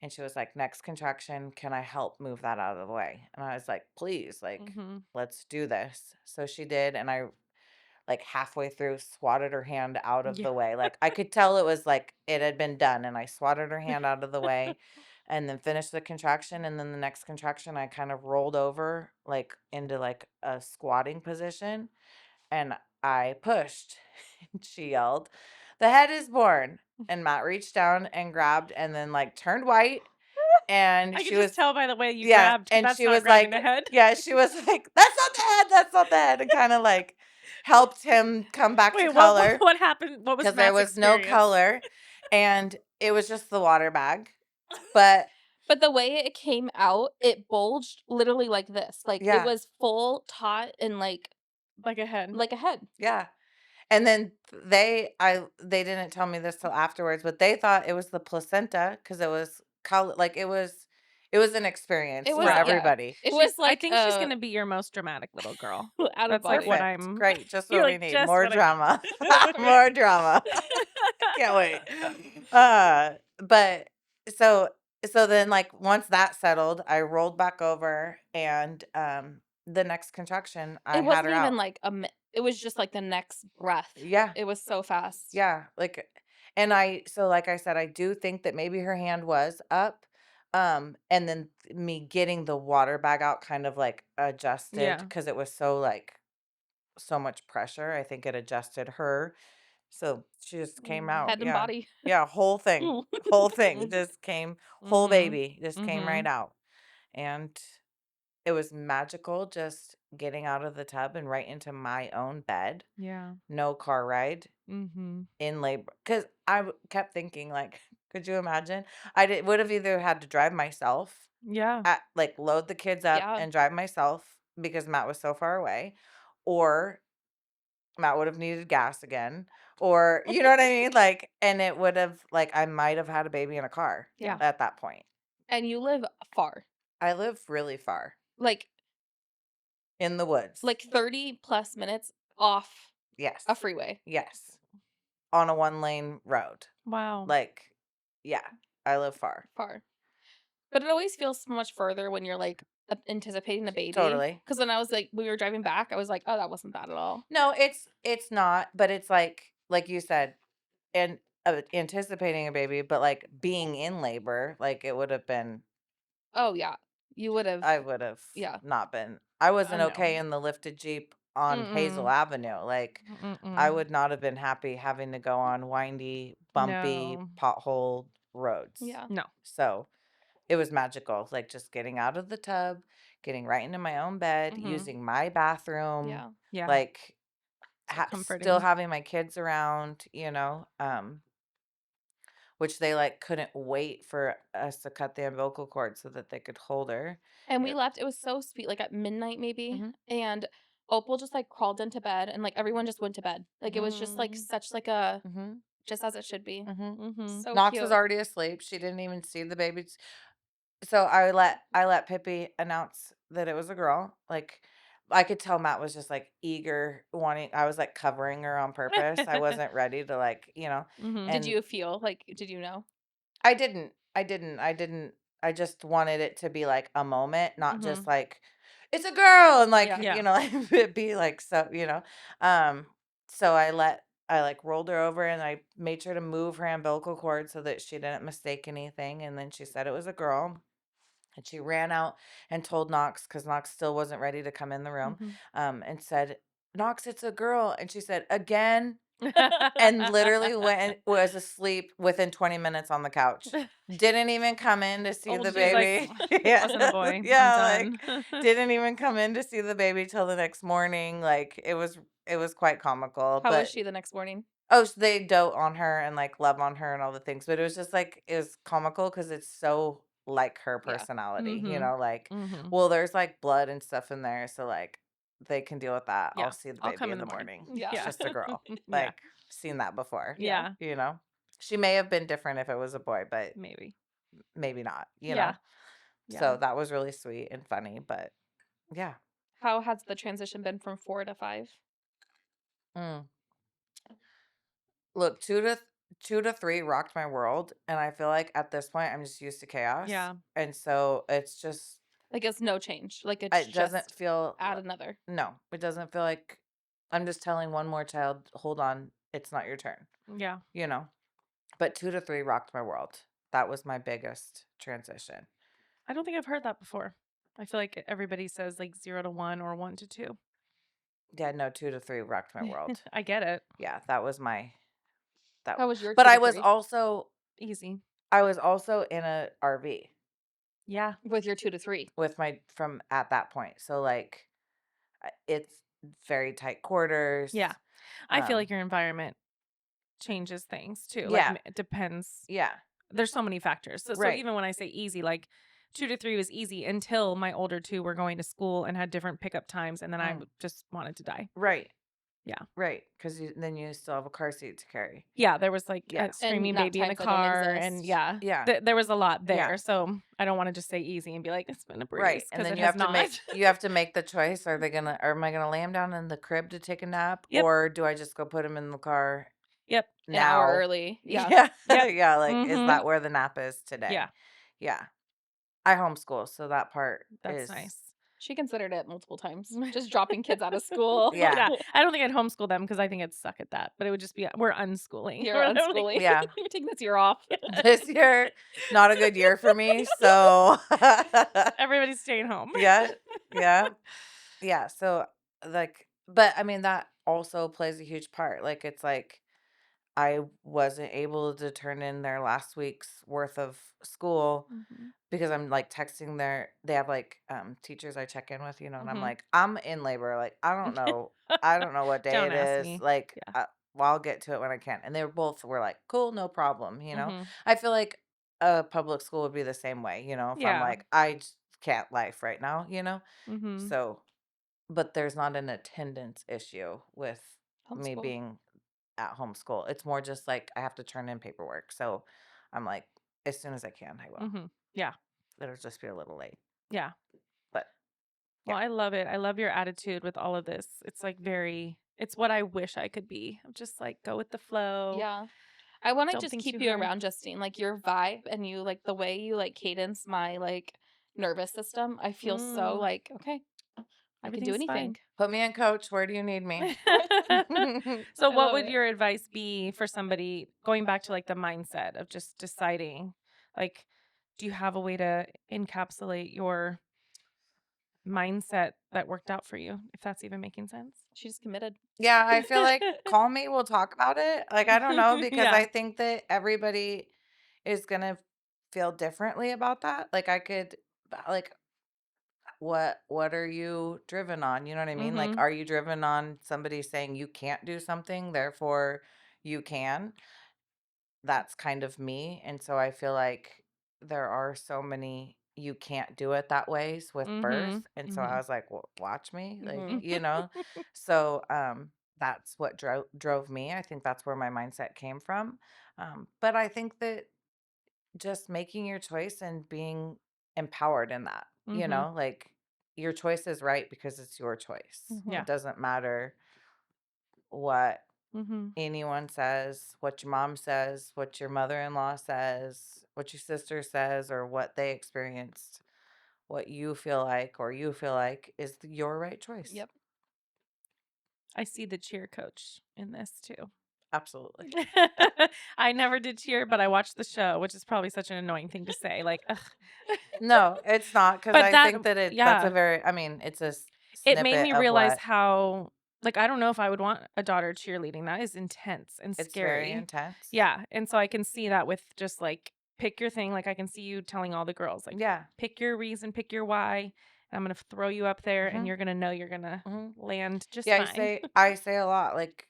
[SPEAKER 2] And she was like, next contraction, can I help move that out of the way? And I was like, please, like,
[SPEAKER 3] Mhm.
[SPEAKER 2] let's do this. So she did. And I, like, halfway through, swatted her hand out of
[SPEAKER 3] Yeah.
[SPEAKER 2] the way. Like, I could tell it was like it had been done. And I swatted her hand out of the way and then finished the contraction. And then the next contraction, I kind of rolled over, like, into like a squatting position and I pushed. And she yelled, "The head is born." And Matt reached down and grabbed and then like turned white. And
[SPEAKER 3] I
[SPEAKER 2] she
[SPEAKER 3] could just
[SPEAKER 2] was,
[SPEAKER 3] tell by the way you
[SPEAKER 2] yeah.
[SPEAKER 3] grabbed.
[SPEAKER 2] And
[SPEAKER 3] That's
[SPEAKER 2] she
[SPEAKER 3] not
[SPEAKER 2] was
[SPEAKER 3] grabbing
[SPEAKER 2] like,
[SPEAKER 3] the head.
[SPEAKER 2] yeah, she was like, that's not the head. That's not the head. And kind of like helped him come back to
[SPEAKER 3] Wait,
[SPEAKER 2] color
[SPEAKER 3] what happened? What was
[SPEAKER 2] because there
[SPEAKER 3] Matt's
[SPEAKER 2] was no
[SPEAKER 3] experience?
[SPEAKER 2] color. And it was just the water bag. But
[SPEAKER 4] But the way it came out, it bulged literally like this. Like it
[SPEAKER 2] yeah,
[SPEAKER 4] was full taut and like
[SPEAKER 3] Like a head.
[SPEAKER 4] a head.
[SPEAKER 2] yeah. And then they didn't tell me this till afterwards, but they thought it was the placenta because it was like it was an experience
[SPEAKER 4] It
[SPEAKER 2] for
[SPEAKER 4] was
[SPEAKER 3] Wow.
[SPEAKER 2] everybody.
[SPEAKER 4] It
[SPEAKER 3] She's,
[SPEAKER 4] was like
[SPEAKER 3] I think she's gonna be your most dramatic little girl.
[SPEAKER 4] out of
[SPEAKER 3] That's like
[SPEAKER 4] body.
[SPEAKER 3] what
[SPEAKER 2] Perfect.
[SPEAKER 3] I'm.
[SPEAKER 2] Great. Just
[SPEAKER 3] You're
[SPEAKER 2] what we
[SPEAKER 3] like
[SPEAKER 2] need.
[SPEAKER 3] just
[SPEAKER 2] More
[SPEAKER 3] what I
[SPEAKER 2] drama.
[SPEAKER 3] need.
[SPEAKER 2] More drama. Can't wait. But so then like once that settled, I rolled back over and the next contraction, I
[SPEAKER 4] It
[SPEAKER 2] had
[SPEAKER 4] wasn't
[SPEAKER 2] her
[SPEAKER 4] even
[SPEAKER 2] out.
[SPEAKER 4] like it was just like the next breath.
[SPEAKER 2] Yeah.
[SPEAKER 4] It was so fast.
[SPEAKER 2] Yeah, like, and so like I said, I do think that maybe her hand was up, and then me getting the water bag out kind of like adjusted
[SPEAKER 3] Yeah.
[SPEAKER 2] because it was so like so much pressure. I think it adjusted her, so she just came out.
[SPEAKER 4] Head and
[SPEAKER 2] Yeah,
[SPEAKER 4] body.
[SPEAKER 2] yeah, whole thing just came, whole
[SPEAKER 3] Mhm.
[SPEAKER 2] baby just came right
[SPEAKER 3] Mhm.
[SPEAKER 2] out, and it was magical just getting out of the tub and right into my own bed.
[SPEAKER 3] Yeah.
[SPEAKER 2] No car ride
[SPEAKER 3] Mhm.
[SPEAKER 2] in labor because kept thinking like, could you imagine? Would have either had to drive myself
[SPEAKER 3] Yeah.
[SPEAKER 2] at like load the kids up
[SPEAKER 4] Yeah.
[SPEAKER 2] and drive myself because Matt was so far away, or Matt would have needed gas again, or you know what I mean? Like, and it would have like I might have had a baby in a car
[SPEAKER 4] Yeah.
[SPEAKER 2] at that point.
[SPEAKER 4] And you live far.
[SPEAKER 2] I live really far
[SPEAKER 4] Like
[SPEAKER 2] in the woods.
[SPEAKER 4] 30 plus minutes off
[SPEAKER 2] Yes.
[SPEAKER 4] a freeway.
[SPEAKER 2] Yes. On a 1-lane road.
[SPEAKER 3] Wow.
[SPEAKER 2] Like, yeah, I live far.
[SPEAKER 4] Far. But it always feels so much further when you're like anticipating a baby.
[SPEAKER 2] Totally.
[SPEAKER 4] Because when I was like, we were driving back, I was like, oh, that wasn't bad at all.
[SPEAKER 2] No, it's not, but it's like you said, and anticipating a baby, but like being in labor, like it would have been.
[SPEAKER 4] Oh yeah, you would have.
[SPEAKER 2] I would have
[SPEAKER 4] Yeah.
[SPEAKER 2] not been. I wasn't
[SPEAKER 3] no.
[SPEAKER 2] okay in the lifted Jeep on Hazel
[SPEAKER 3] Mm-mm.
[SPEAKER 2] Avenue. Like I would not have been happy having to go on windy, bumpy,
[SPEAKER 3] No.
[SPEAKER 2] pothole roads.
[SPEAKER 4] Yeah.
[SPEAKER 3] No.
[SPEAKER 2] So it was magical, like just getting out of the tub, getting right into my own bed,
[SPEAKER 3] Mhm.
[SPEAKER 2] using my bathroom,
[SPEAKER 4] Yeah.
[SPEAKER 3] Yeah.
[SPEAKER 2] like
[SPEAKER 3] So
[SPEAKER 2] still
[SPEAKER 3] comforting.
[SPEAKER 2] having my kids around, which they like couldn't wait for us to cut the umbilical cord so that they could hold her.
[SPEAKER 4] And we
[SPEAKER 2] It-
[SPEAKER 4] left. It was so sweet, like at midnight maybe.
[SPEAKER 2] Mhm.
[SPEAKER 4] And Opal just like crawled into bed, and like everyone just went to bed. Like it was just like
[SPEAKER 3] Mm.
[SPEAKER 4] such like a
[SPEAKER 2] Mhm.
[SPEAKER 4] just as it should be.
[SPEAKER 2] Mhm.
[SPEAKER 3] Mhm.
[SPEAKER 4] So
[SPEAKER 2] Knox
[SPEAKER 4] cute.
[SPEAKER 2] was already asleep. She didn't even see the baby. So I let Pippi announce that it was a girl. Like I could tell Matt was just like eager, wanting. I was like covering her on purpose. I wasn't ready to like,
[SPEAKER 3] Mhm.
[SPEAKER 4] Did
[SPEAKER 2] and
[SPEAKER 4] you feel like? Did you know?
[SPEAKER 2] I didn't. I didn't. I didn't. I just wanted it to be like a moment, not just
[SPEAKER 3] Mhm.
[SPEAKER 2] like it's a girl and like,
[SPEAKER 3] Yeah.
[SPEAKER 2] like it be like so. Um so I like rolled her over and I made sure to move her umbilical cord so that she didn't mistake anything, and then she said it was a girl. And she ran out and told Knox because Knox still wasn't ready to come in the room,
[SPEAKER 3] Mhm.
[SPEAKER 2] and said, Knox, it's a girl. And she said, again, and literally was asleep within 20 minutes on the couch. Didn't even come in to see
[SPEAKER 4] Oh,
[SPEAKER 2] the
[SPEAKER 3] She's like,
[SPEAKER 2] baby. Yeah.
[SPEAKER 3] wasn't a boy.
[SPEAKER 2] Yeah,
[SPEAKER 3] I'm
[SPEAKER 2] like
[SPEAKER 3] done.
[SPEAKER 2] didn't even come in to see the baby till the next morning. Like it was quite comical.
[SPEAKER 4] How
[SPEAKER 2] But
[SPEAKER 4] was she the next morning?
[SPEAKER 2] oh, so they dote on her and like love on her and all the things. But it was just like it was comical because it's so like her
[SPEAKER 4] Yeah.
[SPEAKER 2] personality,
[SPEAKER 3] Mhm.
[SPEAKER 2] like
[SPEAKER 3] Mhm.
[SPEAKER 2] well, there's like blood and stuff in there, so like they can deal with that.
[SPEAKER 3] Yeah.
[SPEAKER 2] I'll see the
[SPEAKER 3] I'll
[SPEAKER 2] baby
[SPEAKER 3] come
[SPEAKER 2] in
[SPEAKER 3] in
[SPEAKER 2] the
[SPEAKER 3] the morning.
[SPEAKER 2] morning.
[SPEAKER 4] Yeah.
[SPEAKER 2] It's just a girl.
[SPEAKER 3] Yeah.
[SPEAKER 2] Like seen that before.
[SPEAKER 3] Yeah.
[SPEAKER 2] She may have been different if it was a boy, but
[SPEAKER 3] Maybe.
[SPEAKER 2] maybe not,
[SPEAKER 3] Yeah.
[SPEAKER 2] So
[SPEAKER 3] Yeah.
[SPEAKER 2] that was really sweet and funny, but yeah.
[SPEAKER 4] How has the transition been from 4 to 5?
[SPEAKER 2] Mm. Look, 2 to 3 rocked my world, and I feel like at this point I'm just used to chaos.
[SPEAKER 3] Yeah.
[SPEAKER 2] And so it's just
[SPEAKER 4] Like it's no change. Like it's
[SPEAKER 2] it doesn't
[SPEAKER 4] just
[SPEAKER 2] feel
[SPEAKER 4] add another.
[SPEAKER 2] no, it doesn't feel like I'm just telling one more child, hold on, it's not your turn.
[SPEAKER 3] Yeah.
[SPEAKER 2] But 2 to 3 rocked my world. That was my biggest transition.
[SPEAKER 3] I don't think I've heard that before. I feel like everybody says like 0 to 1 or 1 to 2.
[SPEAKER 2] Yeah, no, 2 to 3 rocked my world.
[SPEAKER 3] I get it.
[SPEAKER 2] Yeah, that was my that.
[SPEAKER 4] How was your
[SPEAKER 2] But
[SPEAKER 4] 2
[SPEAKER 2] I
[SPEAKER 4] to
[SPEAKER 2] was
[SPEAKER 4] 3?
[SPEAKER 2] also
[SPEAKER 3] Easy.
[SPEAKER 2] in a RV
[SPEAKER 3] Yeah.
[SPEAKER 4] With your 2 to 3?
[SPEAKER 2] with my from at that point. So like it's very tight quarters.
[SPEAKER 3] Yeah. I feel
[SPEAKER 2] Um,
[SPEAKER 3] like your environment changes things too.
[SPEAKER 2] Yeah.
[SPEAKER 3] Like it depends.
[SPEAKER 2] Yeah.
[SPEAKER 3] There's so many factors. So
[SPEAKER 2] Right.
[SPEAKER 3] even when I say easy, like 2 to 3 was easy until my older two were going to school and had different pickup times, and then I just wanted to die.
[SPEAKER 2] Right.
[SPEAKER 3] Yeah.
[SPEAKER 2] Right. Because then you still have a car seat to carry.
[SPEAKER 3] Yeah, there was like
[SPEAKER 2] Yeah.
[SPEAKER 3] a screaming
[SPEAKER 4] nap
[SPEAKER 3] baby in the
[SPEAKER 4] times that don't
[SPEAKER 3] car, and
[SPEAKER 4] exist.
[SPEAKER 3] yeah,
[SPEAKER 2] Yeah.
[SPEAKER 3] there was a lot there.
[SPEAKER 2] Yeah.
[SPEAKER 3] So I don't want to just say easy and be like it's been a breeze,
[SPEAKER 2] Right. And
[SPEAKER 3] because
[SPEAKER 2] then
[SPEAKER 3] it
[SPEAKER 2] you
[SPEAKER 3] has
[SPEAKER 2] have to
[SPEAKER 3] not.
[SPEAKER 2] make the choice. Am I gonna lay him down in the crib to take a nap?
[SPEAKER 3] Yep.
[SPEAKER 2] Or do I just go put him in the car
[SPEAKER 3] Yep.
[SPEAKER 4] An hour
[SPEAKER 2] now?
[SPEAKER 4] early. Yeah.
[SPEAKER 2] Yeah.
[SPEAKER 3] Yep.
[SPEAKER 2] Yeah. Like is
[SPEAKER 3] Mhm.
[SPEAKER 2] that where the nap is today?
[SPEAKER 3] Yeah.
[SPEAKER 2] Yeah. I homeschool, so that part
[SPEAKER 3] That's
[SPEAKER 2] is
[SPEAKER 3] nice.
[SPEAKER 4] She considered it multiple times. Just dropping kids out of school.
[SPEAKER 2] Yeah.
[SPEAKER 3] I don't think I'd homeschool them because I think I'd suck at that. But it would just be we're unschooling.
[SPEAKER 4] You're
[SPEAKER 3] We're like-
[SPEAKER 4] unschooling.
[SPEAKER 2] Yeah.
[SPEAKER 4] You're taking this year off.
[SPEAKER 2] This year, not a good year for me. So
[SPEAKER 3] Everybody's staying home.
[SPEAKER 2] yeah. Yeah. So like, but I mean, that also plays a huge part. Like, it's like I wasn't able to turn in their last week's worth of school
[SPEAKER 3] Mhm.
[SPEAKER 2] because I'm like texting they have like teachers I check in with, and I'm
[SPEAKER 3] Mhm.
[SPEAKER 2] like, I'm in labor. Like, I don't know what day
[SPEAKER 3] Don't
[SPEAKER 2] it
[SPEAKER 3] ask
[SPEAKER 2] is.
[SPEAKER 3] me.
[SPEAKER 2] Like,
[SPEAKER 3] Yeah.
[SPEAKER 2] well, I'll get to it when I can. And they were like, cool, no problem.
[SPEAKER 3] Mhm.
[SPEAKER 2] I feel like a public school would be the same way, if I'm
[SPEAKER 3] Yeah.
[SPEAKER 2] like, I just can't life right now,
[SPEAKER 3] Mhm.
[SPEAKER 2] So, but there's not an attendance issue with me
[SPEAKER 4] Homeschool.
[SPEAKER 2] being at home school. It's more just like I have to turn in paperwork. So I'm like, as soon as I can, I will.
[SPEAKER 3] Mhm. Yeah.
[SPEAKER 2] It'll just be a little late.
[SPEAKER 3] Yeah.
[SPEAKER 2] But
[SPEAKER 3] Well, I love it. I love your attitude with all of this. It's like it's what I wish I could be. I'm just like go with the flow.
[SPEAKER 4] Yeah. I want to
[SPEAKER 3] Don't
[SPEAKER 4] just
[SPEAKER 3] think
[SPEAKER 4] keep
[SPEAKER 3] too
[SPEAKER 4] you
[SPEAKER 3] hard.
[SPEAKER 4] around, Justine. Like your vibe and you like the way you like cadence my like nervous system. I feel so
[SPEAKER 3] Mm.
[SPEAKER 4] like, okay, I can do
[SPEAKER 3] Everything's
[SPEAKER 4] anything.
[SPEAKER 2] put me in, coach. Where do you need me?
[SPEAKER 3] fine. So
[SPEAKER 4] I
[SPEAKER 3] what
[SPEAKER 4] love
[SPEAKER 3] would
[SPEAKER 4] it.
[SPEAKER 3] your advice be for somebody going back to like the mindset of just deciding? Like, do you have a way to encapsulate your mindset that worked out for you, if that's even making sense?
[SPEAKER 4] She's committed.
[SPEAKER 2] Yeah, I feel like call me. We'll talk about it. Like, I don't know, because
[SPEAKER 3] Yeah.
[SPEAKER 2] I think that everybody is going to feel differently about that. Like, I could, like, what are you driven on? You know what I mean? Like,
[SPEAKER 3] Mhm.
[SPEAKER 2] are you driven on somebody saying you can't do something, therefore you can? That's kind of me. And so I feel like there are so many you can't do it that ways with birth.
[SPEAKER 3] Mhm.
[SPEAKER 2] And so I
[SPEAKER 3] Mhm.
[SPEAKER 2] was like, well, watch me. Like,
[SPEAKER 4] Mhm.
[SPEAKER 2] So that's what drove me. I think that's where my mindset came from. But I think that just making your choice and being empowered in that,
[SPEAKER 3] Mhm.
[SPEAKER 2] like your choice is right because it's your choice.
[SPEAKER 3] Yeah.
[SPEAKER 2] It doesn't matter what
[SPEAKER 3] Mhm.
[SPEAKER 2] anyone says, what your mom says, what your mother-in-law says, what your sister says, or what they experienced. What you feel like is your right choice.
[SPEAKER 4] Yep.
[SPEAKER 3] I see the cheer coach in this too.
[SPEAKER 2] Absolutely.
[SPEAKER 3] I never did cheer, but I watched the show, which is probably such an annoying thing to say. Like, ugh.
[SPEAKER 2] No, it's not, because
[SPEAKER 3] But
[SPEAKER 2] I think that that's a
[SPEAKER 3] yeah,
[SPEAKER 2] very, I mean, it's a
[SPEAKER 3] it made
[SPEAKER 2] snippet
[SPEAKER 3] me
[SPEAKER 2] of
[SPEAKER 3] realize
[SPEAKER 2] what
[SPEAKER 3] how, like, I don't know if I would want a daughter cheerleading. That is intense and
[SPEAKER 2] it's very
[SPEAKER 3] scary.
[SPEAKER 2] intense.
[SPEAKER 3] Yeah. And so I can see that with just like, pick your thing. Like, I can see you telling all the girls, like,
[SPEAKER 2] Yeah.
[SPEAKER 3] pick your reason, pick your why. And I'm going to throw you up there and
[SPEAKER 2] Mhm.
[SPEAKER 3] you're going to know you're going to
[SPEAKER 2] Mhm.
[SPEAKER 3] land just
[SPEAKER 2] Yeah,
[SPEAKER 3] fine.
[SPEAKER 2] I say a lot, like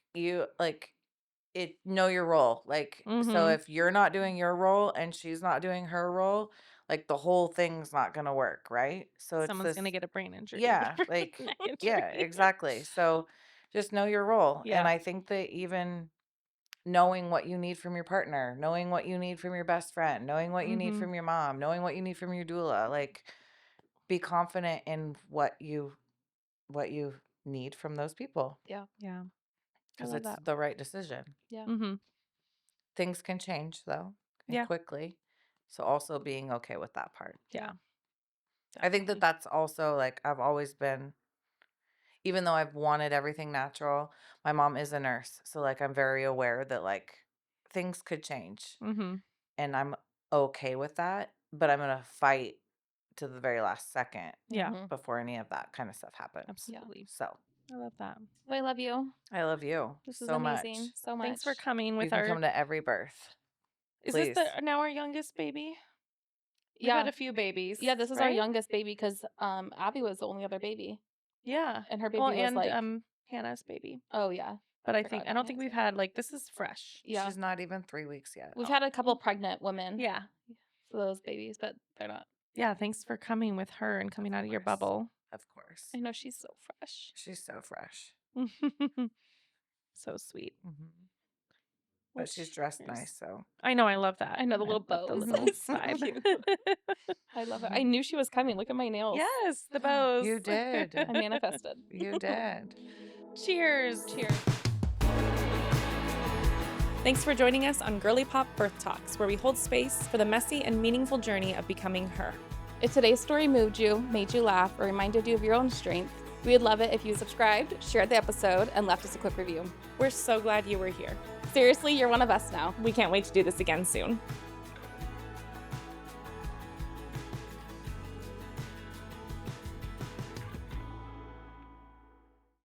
[SPEAKER 2] know your role. Like, so
[SPEAKER 3] Mhm.
[SPEAKER 2] if you're not doing your role and she's not doing her role, like the whole thing's not gonna work, right? So it's
[SPEAKER 3] Someone's going to
[SPEAKER 2] this,
[SPEAKER 3] get a brain injury.
[SPEAKER 2] yeah,
[SPEAKER 3] or
[SPEAKER 2] like,
[SPEAKER 3] neck
[SPEAKER 2] yeah,
[SPEAKER 3] injury.
[SPEAKER 2] exactly. So just know your role. And
[SPEAKER 3] Yeah.
[SPEAKER 2] I think that even knowing what you need from your partner, knowing what you need from your best friend, knowing what you need
[SPEAKER 3] Mhm.
[SPEAKER 2] from your mom, knowing what you need from your doula, like be confident in what you need from those people,
[SPEAKER 4] Yeah.
[SPEAKER 3] Yeah. I
[SPEAKER 2] because
[SPEAKER 3] love
[SPEAKER 2] it's
[SPEAKER 3] that.
[SPEAKER 2] the right decision.
[SPEAKER 4] Yeah.
[SPEAKER 3] Mhm.
[SPEAKER 2] Things can change though, and
[SPEAKER 3] Yeah.
[SPEAKER 2] quickly. So also being okay with that part.
[SPEAKER 3] Yeah.
[SPEAKER 2] I think that
[SPEAKER 3] Definitely.
[SPEAKER 2] that's also like I've always been, even though I've wanted everything natural, my mom is a nurse. So like I'm very aware that like things could change
[SPEAKER 3] Mhm.
[SPEAKER 2] and I'm okay with that, but I'm going to fight to the very last second
[SPEAKER 3] Yeah.
[SPEAKER 4] Mhm.
[SPEAKER 2] before any of that kind of stuff happens.
[SPEAKER 3] Absolutely.
[SPEAKER 2] So
[SPEAKER 3] I love that.
[SPEAKER 4] Well, I love you.
[SPEAKER 2] I love you
[SPEAKER 4] This is
[SPEAKER 2] so
[SPEAKER 4] amazing.
[SPEAKER 2] much.
[SPEAKER 4] So much.
[SPEAKER 3] Thanks for coming
[SPEAKER 2] You
[SPEAKER 3] with
[SPEAKER 2] can
[SPEAKER 3] our.
[SPEAKER 2] come to every birth.
[SPEAKER 3] Is this
[SPEAKER 2] Please.
[SPEAKER 3] now our youngest baby? We've
[SPEAKER 4] Yeah.
[SPEAKER 3] had a few babies.
[SPEAKER 4] Yeah, this is our
[SPEAKER 3] right?
[SPEAKER 4] youngest baby because Abby was the only other baby.
[SPEAKER 3] Yeah.
[SPEAKER 4] And her baby
[SPEAKER 3] Well,
[SPEAKER 4] was
[SPEAKER 3] and
[SPEAKER 4] like,
[SPEAKER 3] Hannah's baby.
[SPEAKER 4] oh yeah.
[SPEAKER 3] But I
[SPEAKER 4] forgot
[SPEAKER 3] don't think
[SPEAKER 4] Hannah's
[SPEAKER 3] we've had like this is fresh.
[SPEAKER 4] Yeah.
[SPEAKER 2] She's not even 3 weeks yet.
[SPEAKER 4] We've had a couple pregnant women.
[SPEAKER 3] Yeah.
[SPEAKER 4] For those babies, but they're not.
[SPEAKER 3] Yeah. Thanks for coming with her and coming out of your
[SPEAKER 2] course.
[SPEAKER 3] bubble.
[SPEAKER 2] Of course.
[SPEAKER 4] I know she's so fresh.
[SPEAKER 2] She's so fresh.
[SPEAKER 3] So sweet.
[SPEAKER 2] But she's dressed nice, so.
[SPEAKER 3] I know. I love that.
[SPEAKER 4] I know the little
[SPEAKER 3] love
[SPEAKER 4] bows.
[SPEAKER 3] The little
[SPEAKER 4] It's so
[SPEAKER 3] vibe.
[SPEAKER 4] cute. I love it. I knew she was coming. Look at my nails.
[SPEAKER 3] Yes, the bows.
[SPEAKER 2] You did.
[SPEAKER 4] I manifested.
[SPEAKER 2] You did.
[SPEAKER 3] Cheers.
[SPEAKER 4] Cheers.
[SPEAKER 1] Thanks for joining us on Girly Pop Birth Talks, where we hold space for the messy and meaningful journey of becoming her.
[SPEAKER 4] If today's story moved you, made you laugh, or reminded you of your own strength, we'd love it if you subscribed, shared the episode, and left us a quick review.
[SPEAKER 1] We're so glad you were here.
[SPEAKER 4] Seriously, you're one of us now.
[SPEAKER 1] We can't wait to do this again soon.